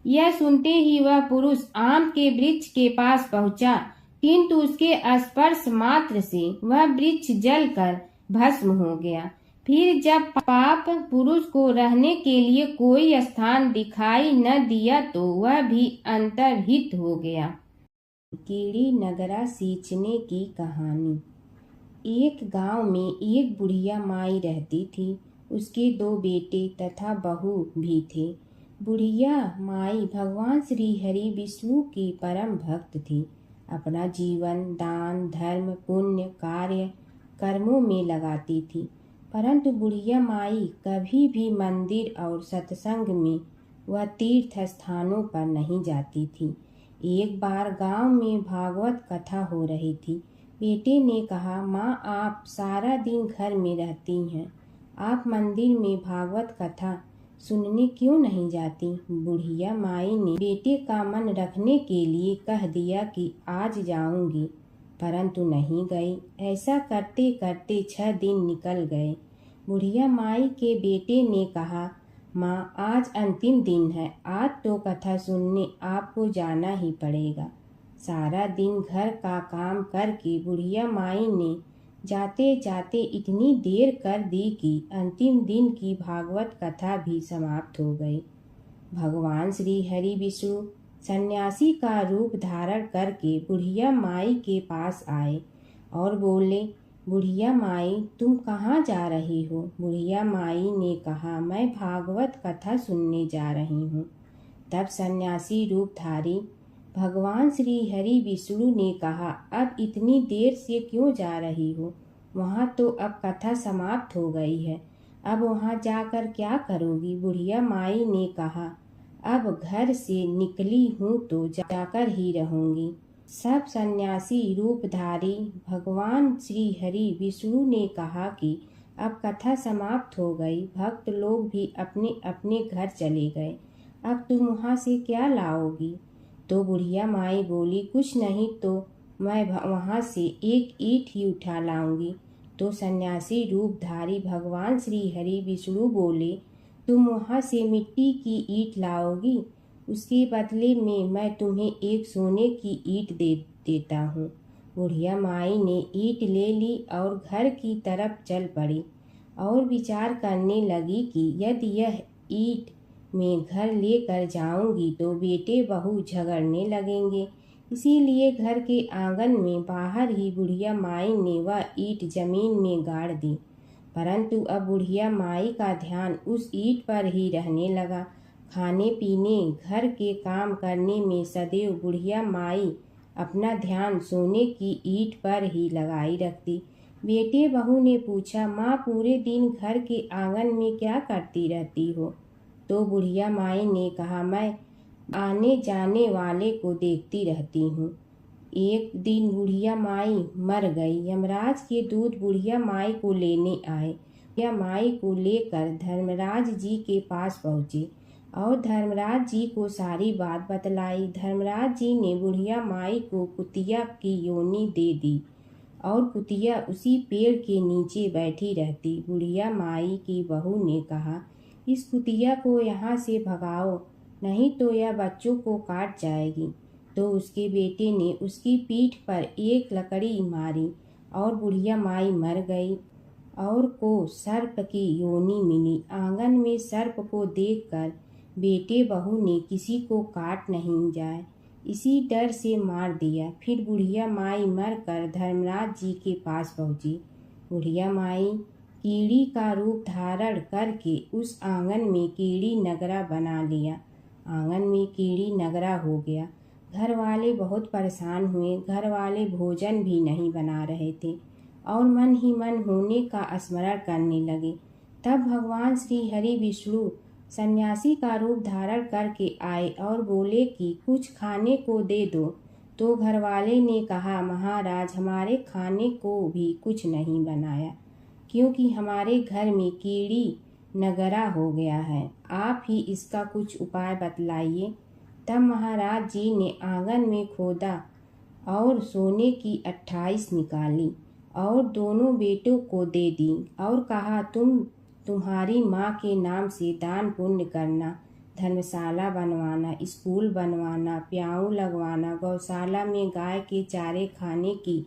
यह सुनते ही वह पुरुष आम के वृक्ष के पास पहुंचा, किंतु उसके स्पर्श मात्र से वह वृक्ष जलकर भस्म हो गया। फिर जब पाप पुरुष को रहने के लिए कोई स्थान दिखाई न दिया तो वह भी अंतर्हित हो गया। कीड़ी नगरा सींचने की कहानी। एक गांव में एक बुढ़िया माई रहती थी। उसके 2 बेटे तथा बहू भी थे। बुढ़िया माई भगवान श्री हरि विष्णु की परम भक्त थी। अपना जीवन दान धर्म पुण्य कार्य कर्मों में लगाती थी, परंतु बुढ़िया माई कभी भी मंदिर और सत्संग में व तीर्थ स्थानों पर नहीं जाती थी। एक बार गांव में भागवत कथा हो रही थी। बेटे ने कहा, माँ आप सारा दिन घर में रहती हैं, आप मंदिर में भागवत कथा सुनने क्यों नहीं जाती? बुढ़िया माई ने बेटे का मन रखने के लिए कह दिया कि आज जाऊंगी, परंतु नहीं गई। ऐसा करते करते 6 दिन निकल गए। बुढ़िया माई के बेटे ने कहा, माँ आज अंतिम दिन है, आज तो कथा सुनने आपको जाना ही पड़ेगा। सारा दिन घर का काम करके बुढ़िया माई ने जाते जाते इतनी देर कर दी कि अंतिम दिन की भागवत कथा भी समाप्त हो गई। भगवान श्री हरि विष्णु सन्यासी का रूप धारण करके बुढ़िया माई के पास आए और बोले, बुढ़िया माई तुम कहाँ जा रही हो? बुढ़िया माई ने कहा, मैं भागवत कथा सुनने जा रही हूँ। तब सन्यासी रूपधारी भगवान श्री हरि विष्णु ने कहा, अब इतनी देर से क्यों जा रही हो? वहाँ तो अब कथा समाप्त हो गई है, अब वहाँ जाकर क्या करोगी? बुढ़िया माई ने कहा, अब घर से निकली हूँ तो जाकर ही रहूंगी। सब सन्यासी रूपधारी भगवान श्री हरि विष्णु ने कहा कि अब कथा समाप्त हो गई, भक्त लोग भी अपने अपने घर चले गए, अब तुम वहाँ से क्या लाओगी? तो बुढ़िया माई बोली, कुछ नहीं तो मैं वहाँ से एक ईंट ही उठा लाऊंगी। तो सन्यासी रूपधारी भगवान श्री हरि विष्णु बोले, तुम वहाँ से मिट्टी की ईंट लाओगी, उसके बदले में मैं तुम्हें एक सोने की ईंट दे देता हूँ। बुढ़िया माई ने ईंट ले ली और घर की तरफ चल पड़ी और विचार करने लगी कि यदि यह ईंट मैं घर लेकर जाऊंगी तो बेटे बहू झगड़ने लगेंगे, इसीलिए घर के आंगन में बाहर ही बुढ़िया माई ने वह ईंट जमीन में गाड़ दी। परंतु अब बुढ़िया माई का ध्यान उस ईंट पर ही रहने लगा। खाने पीने घर के काम करने में सदैव बुढ़िया माई अपना ध्यान सोने की ईंट पर ही लगाई रखती। बेटे बहू ने पूछा, माँ पूरे दिन घर के आंगन में क्या करती रहती हो? तो बुढ़िया माई ने कहा, मैं आने जाने वाले को देखती रहती हूँ। एक दिन बुढ़िया माई मर गई। यमराज के दूत बुढ़िया माई को लेने आए। बुढ़िया माई को लेकर धर्मराज जी के पास पहुँचे और धर्मराज जी को सारी बात बतलाई। धर्मराज जी ने बुढ़िया माई को कुतिया की योनि दे दी और कुतिया उसी पेड़ के नीचे बैठी रहती। बुढ़िया माई की बहू ने कहा, इस कुतिया को यहाँ से भगाओ, नहीं तो यह बच्चों को काट जाएगी। तो उसके बेटे ने उसकी पीठ पर एक लकड़ी मारी और बुढ़िया माई मर गई और को सर्प की योनि मिली। आंगन में सर्प को देखकर बेटे बहू ने किसी को काट नहीं जाए इसी डर से मार दिया। फिर बुढ़िया माई मरकर धर्मराज जी के पास पहुंची। बुढ़िया माई कीड़ी का रूप धारण करके उस आंगन में कीड़ी नगरा बना लिया। आंगन में कीड़ी नगरा हो गया। घर वाले बहुत परेशान हुए। घर वाले भोजन भी नहीं बना रहे थे और मन ही मन होने का स्मरण करने लगे। तब भगवान श्री हरि विष्णु सन्यासी का रूप धारण करके आए और बोले कि कुछ खाने को दे दो। तो घर वाले ने कहा, महाराज हमारे खाने को भी कुछ नहीं बनाया, क्योंकि हमारे घर में कीड़ी नगरा हो गया है, आप ही इसका कुछ उपाय बतलाइए। तब महाराज जी ने आंगन में खोदा और सोने की 28 निकाली और दोनों बेटों को दे दी और कहा, तुम्हारी माँ के नाम से दान पुण्य करना, धर्मशाला बनवाना, स्कूल बनवाना, प्याऊ लगवाना, गौशाला में गाय के चारे खाने की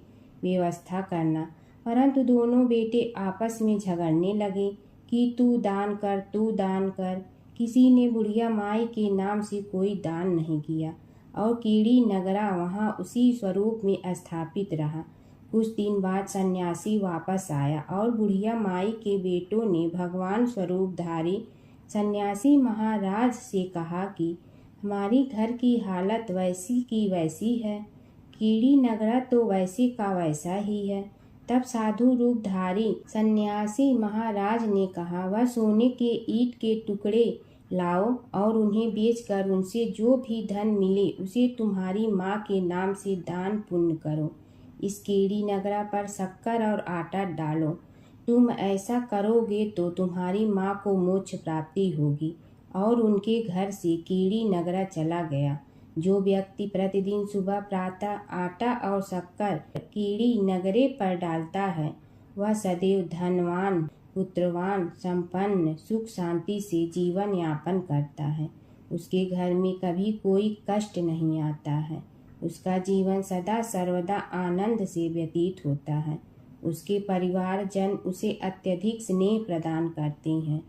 व्यवस्था करना। परंतु दोनों बेटे आपस में झगड़ने लगे कि तू दान कर, तू दान कर। किसी ने बुढ़िया माई के नाम से कोई दान नहीं किया और कीड़ी नगरा वहाँ उसी स्वरूप में स्थापित रहा। कुछ दिन बाद सन्यासी वापस आया और बुढ़िया माई के बेटों ने भगवान स्वरूपधारी सन्यासी महाराज से कहा कि हमारी घर की हालत वैसी की वैसी है कीड़ी नगरा तो वैसे का वैसा ही है। तब साधु रूपधारी सन्यासी महाराज ने कहा, वह सोने के ईंट के टुकड़े लाओ और उन्हें बेचकर उनसे जो भी धन मिले उसे तुम्हारी माँ के नाम से दान पुण्य करो। इस कीड़ी नगरा पर शक्कर और आटा डालो। तुम ऐसा करोगे तो तुम्हारी माँ को मोक्ष प्राप्ति होगी। और उनके घर से कीड़ी नगरा चला गया। जो व्यक्ति प्रतिदिन सुबह प्रातः आटा और शक्कर कीड़ी नगरे पर डालता है, वह सदैव धनवान, पुत्रवान, संपन्न, सुख शांति से जीवन यापन करता है। उसके घर में कभी कोई कष्ट नहीं आता है। उसका जीवन सदा सर्वदा आनंद से व्यतीत होता है। उसके परिवारजन उसे अत्यधिक स्नेह प्रदान करते हैं।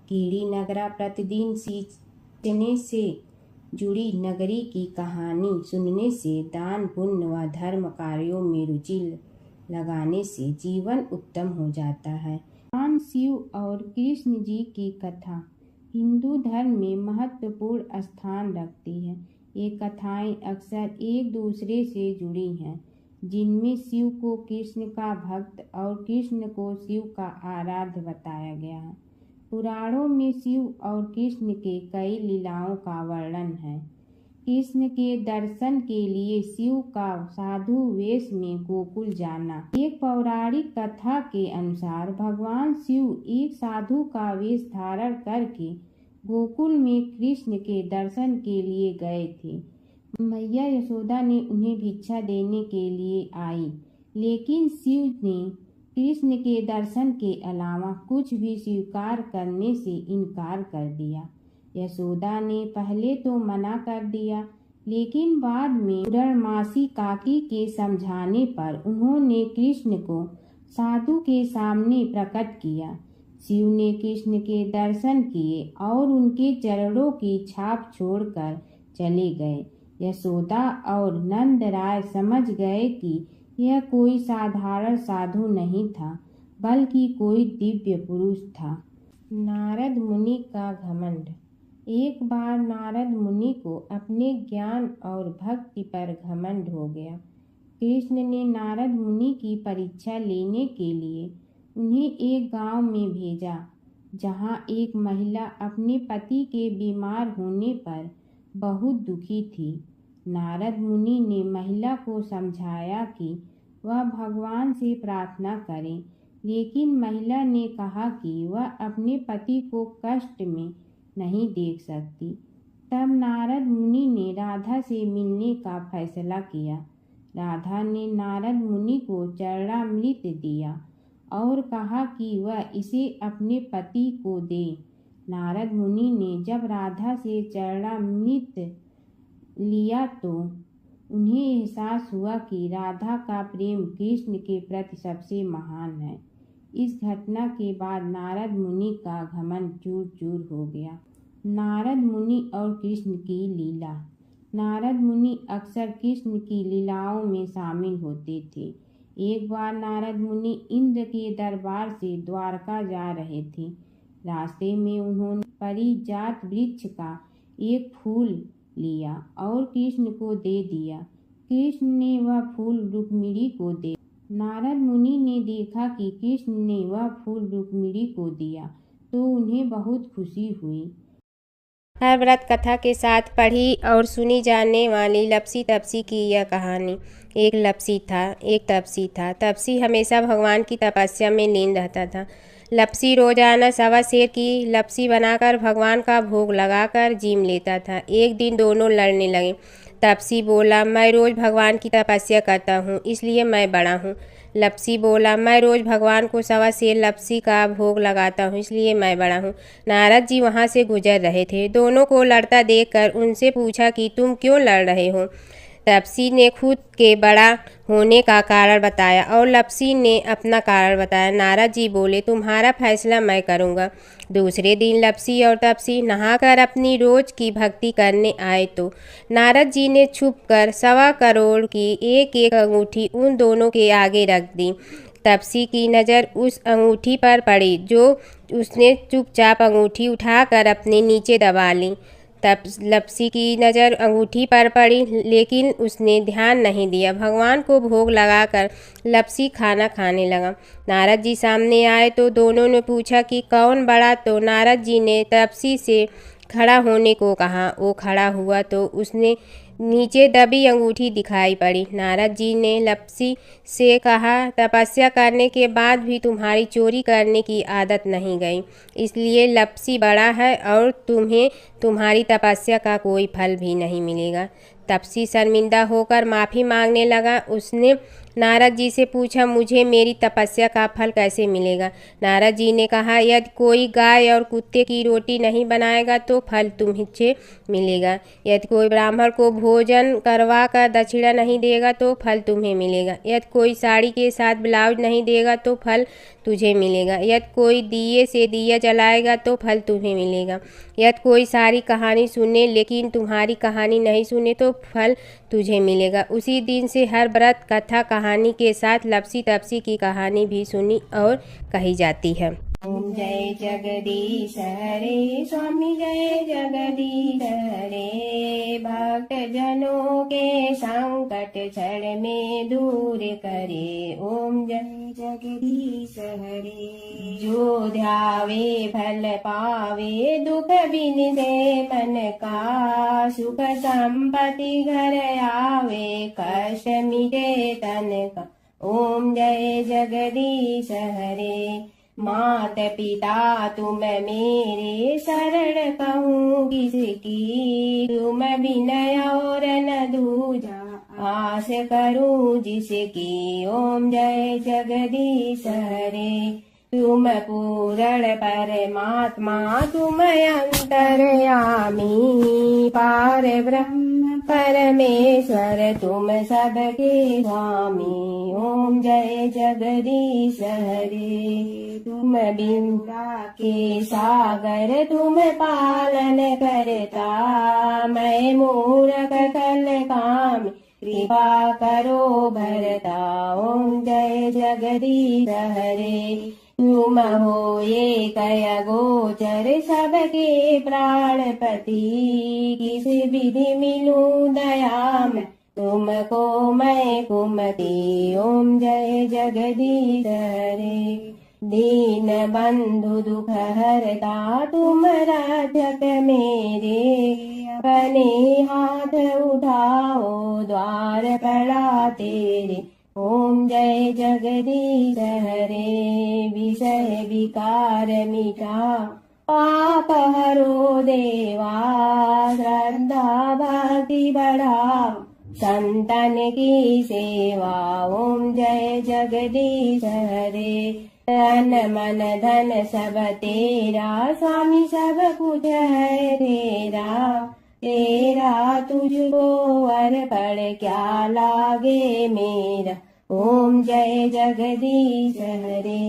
कीड़ी नगरा प्रतिदिन सींचने से जुड़ी नगरी की कहानी सुनने से, दान पुण्य व धर्म कार्यों में रुचि लगाने से जीवन उत्तम हो जाता है। भगवान शिव और कृष्ण जी की कथा हिंदू धर्म में महत्वपूर्ण स्थान रखती है। ये कथाएं अक्सर एक दूसरे से जुड़ी हैं, जिनमें शिव को कृष्ण का भक्त और कृष्ण को शिव का आराध्य बताया गया है। पुराणों में शिव और कृष्ण के कई लीलाओं का वर्णन है। कृष्ण के दर्शन के लिए शिव का साधु वेश में गोकुल जाना। एक पौराणिक कथा के अनुसार भगवान शिव एक साधु का वेश धारण करके गोकुल में कृष्ण के दर्शन के लिए गए थे। मैया यशोदा ने उन्हें भिक्षा देने के लिए आई, लेकिन शिव ने कृष्ण के दर्शन के अलावा कुछ भी स्वीकार करने से इनकार कर दिया। यशोदा ने पहले तो मना कर दिया, लेकिन बाद में पूर्णमासी काकी के समझाने पर उन्होंने कृष्ण को साधु के सामने प्रकट किया। शिव ने कृष्ण के दर्शन किए और उनके चरणों की छाप छोड़कर चले गए। यशोदा और नंद राय समझ गए कि यह कोई साधारण साधु नहीं था, बल्कि कोई दिव्य पुरुष था। नारद मुनि का घमंड। एक बार नारद मुनि को अपने ज्ञान और भक्ति पर घमंड हो गया। कृष्ण ने नारद मुनि की परीक्षा लेने के लिए उन्हें एक गांव में भेजा, जहां एक महिला अपने पति के बीमार होने पर बहुत दुखी थी। नारद मुनि ने महिला को समझाया कि वह भगवान से प्रार्थना करे, लेकिन महिला ने कहा कि वह अपने पति को कष्ट में नहीं देख सकती। तब नारद मुनि ने राधा से मिलने का फैसला किया। राधा ने नारद मुनि को चरणामृत दिया और कहा कि वह इसे अपने पति को दे। नारद मुनि ने जब राधा से चरणामृत लिया तो उन्हें एहसास हुआ कि राधा का प्रेम कृष्ण के प्रति सबसे महान है। इस घटना के बाद नारद मुनि का घमंड चूर चूर हो गया। नारद मुनि और कृष्ण की लीला। नारद मुनि अक्सर कृष्ण की लीलाओं में शामिल होते थे। एक बार नारद मुनि इंद्र के दरबार से द्वारका जा रहे थे। रास्ते में उन्होंने पारिजात वृक्ष का एक फूल लिया और कृष्ण को दे दिया। कृष्ण ने वह फूल रुक्मिणी को दे। नारद मुनि ने देखा कि कृष्ण ने वह फूल रुक्मिणी को दिया तो उन्हें बहुत खुशी हुई। हर व्रत कथा के साथ पढ़ी और सुनी जाने वाली लपसी तपसी की यह कहानी। एक लपसी था, एक तपसी था। तपसी हमेशा भगवान की तपस्या में लीन रहता था। लपसी रोजाना सवा सेर की लपसी बनाकर भगवान का भोग लगाकर जीम लेता था। एक दिन दोनों लड़ने लगे। तपसी बोला, मैं रोज़ भगवान की तपस्या करता हूँ, इसलिए मैं बड़ा हूँ। लपसी बोला, मैं रोज़ भगवान को सवा सेर लपसी का भोग लगाता हूँ, इसलिए मैं बड़ा हूँ। नारद जी वहाँ से गुजर रहे थे। दोनों को लड़ता देखकर उनसे पूछा कि तुम क्यों लड़ रहे हो। तपसी ने खुद के बड़ा होने का कारण बताया और लपसी ने अपना कारण बताया। नारद जी बोले, तुम्हारा फैसला मैं करूँगा। दूसरे दिन लपसी और तपसी नहाकर अपनी रोज की भक्ति करने आए तो नारद जी ने छुपकर 1.25 करोड़ की एक एक अंगूठी उन दोनों के आगे रख दी। तपसी की नज़र उस अंगूठी पर पड़ी जो उसने चुपचाप अंगूठी उठाकर अपने नीचे दबा ली। तब लपसी की नज़र अंगूठी पर पड़ी, लेकिन उसने ध्यान नहीं दिया। भगवान को भोग लगाकर लपसी खाना खाने लगा। नारद जी सामने आए तो दोनों ने पूछा कि कौन बड़ा, तो नारद जी ने तपसी से खड़ा होने को कहा। वो खड़ा हुआ तो उसने नीचे दबी अंगूठी दिखाई पड़ी। नारद जी ने लपसी से कहा, तपस्या करने के बाद भी तुम्हारी चोरी करने की आदत नहीं गई, इसलिए लपसी बड़ा है और तुम्हें तुम्हारी तपस्या का कोई फल भी नहीं मिलेगा। तपसी शर्मिंदा होकर माफ़ी मांगने लगा। उसने नारद जी से पूछा, मुझे मेरी तपस्या का फल कैसे मिलेगा? नारद जी ने कहा, यदि कोई गाय और कुत्ते की रोटी नहीं बनाएगा तो फल तुम्हें मिलेगा। यदि कोई ब्राह्मण को भोजन करवा कर दक्षिणा नहीं देगा तो फल तुम्हें मिलेगा। यदि कोई साड़ी के साथ ब्लाउज नहीं देगा तो फल तुझे मिलेगा। यदि कोई दिए से दिया जलाएगा तो फल तुम्हें मिलेगा। यदि कोई सारी कहानी सुने लेकिन तुम्हारी कहानी नहीं सुने तो फल तुझे मिलेगा। उसी दिन से हर व्रत कथा कहानी के साथ लपसी तपसी की कहानी भी सुनी और कही जाती है। ओम जय जगदीश हरे स्वामी जय जगदीश हरे, भक्त जनों के संकट क्षण में दूर करे। ओम जय जगदीश हरे, जो ध्यावे फल पावे, दुख बिन दे मन का, सुख संपत्ति घर आवे, कष्ट मिटे तन का। ओम जय जगदीश हरे, मात पिता तुम मेरे, शरण कहूँ किसकी, तुम विनय और न दूजा, आस करूँ जिसकी। ओम जय जगदीश हरे, तुम पूर्ण परमात्मा, तुम अंतर्यामी, पार ब्रह्म परमेश्वर, तुम सबके स्वामी। ओम जय जगदीश हरे, तुम बिंदा के सागर, तुम पालन करता, मैं मूर्ख कल काम, कृपा करो भरता। ओम जय जगदीश हरे, तुम हो ये कय गोचर, सबके प्राणपति, किस विधि मिलूं दया में, तुमको मैं कुमति। ओम जय जगदीश हरे, दीन बंधु दुख हरता, तुम रक्षक मेरे, अपने हाथ उठाओ द्वार पड़ा तेरे। ओम जय जगदीश हरे, विषय विकार मिटा, पाप हरो देवा, श्रद्धा भक्ति बढ़ाओ, संतन की सेवा। ओम जय जगदीश हरे, तन मन धन सब तेरा, स्वामी सब कुछ है तेरा, तेरा तुझको अर्पण क्या लागे मेरा। ओम जय जगदीश हरे,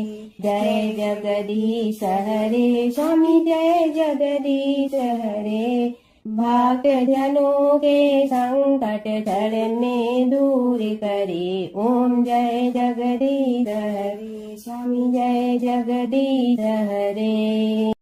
जय जगदीश हरे, स्वामी जय जगदीश हरे, भक्त जनों के संकट क्षण में दूर करे। ओम जय जगदीश हरे, स्वामी जय जगदीश हरे।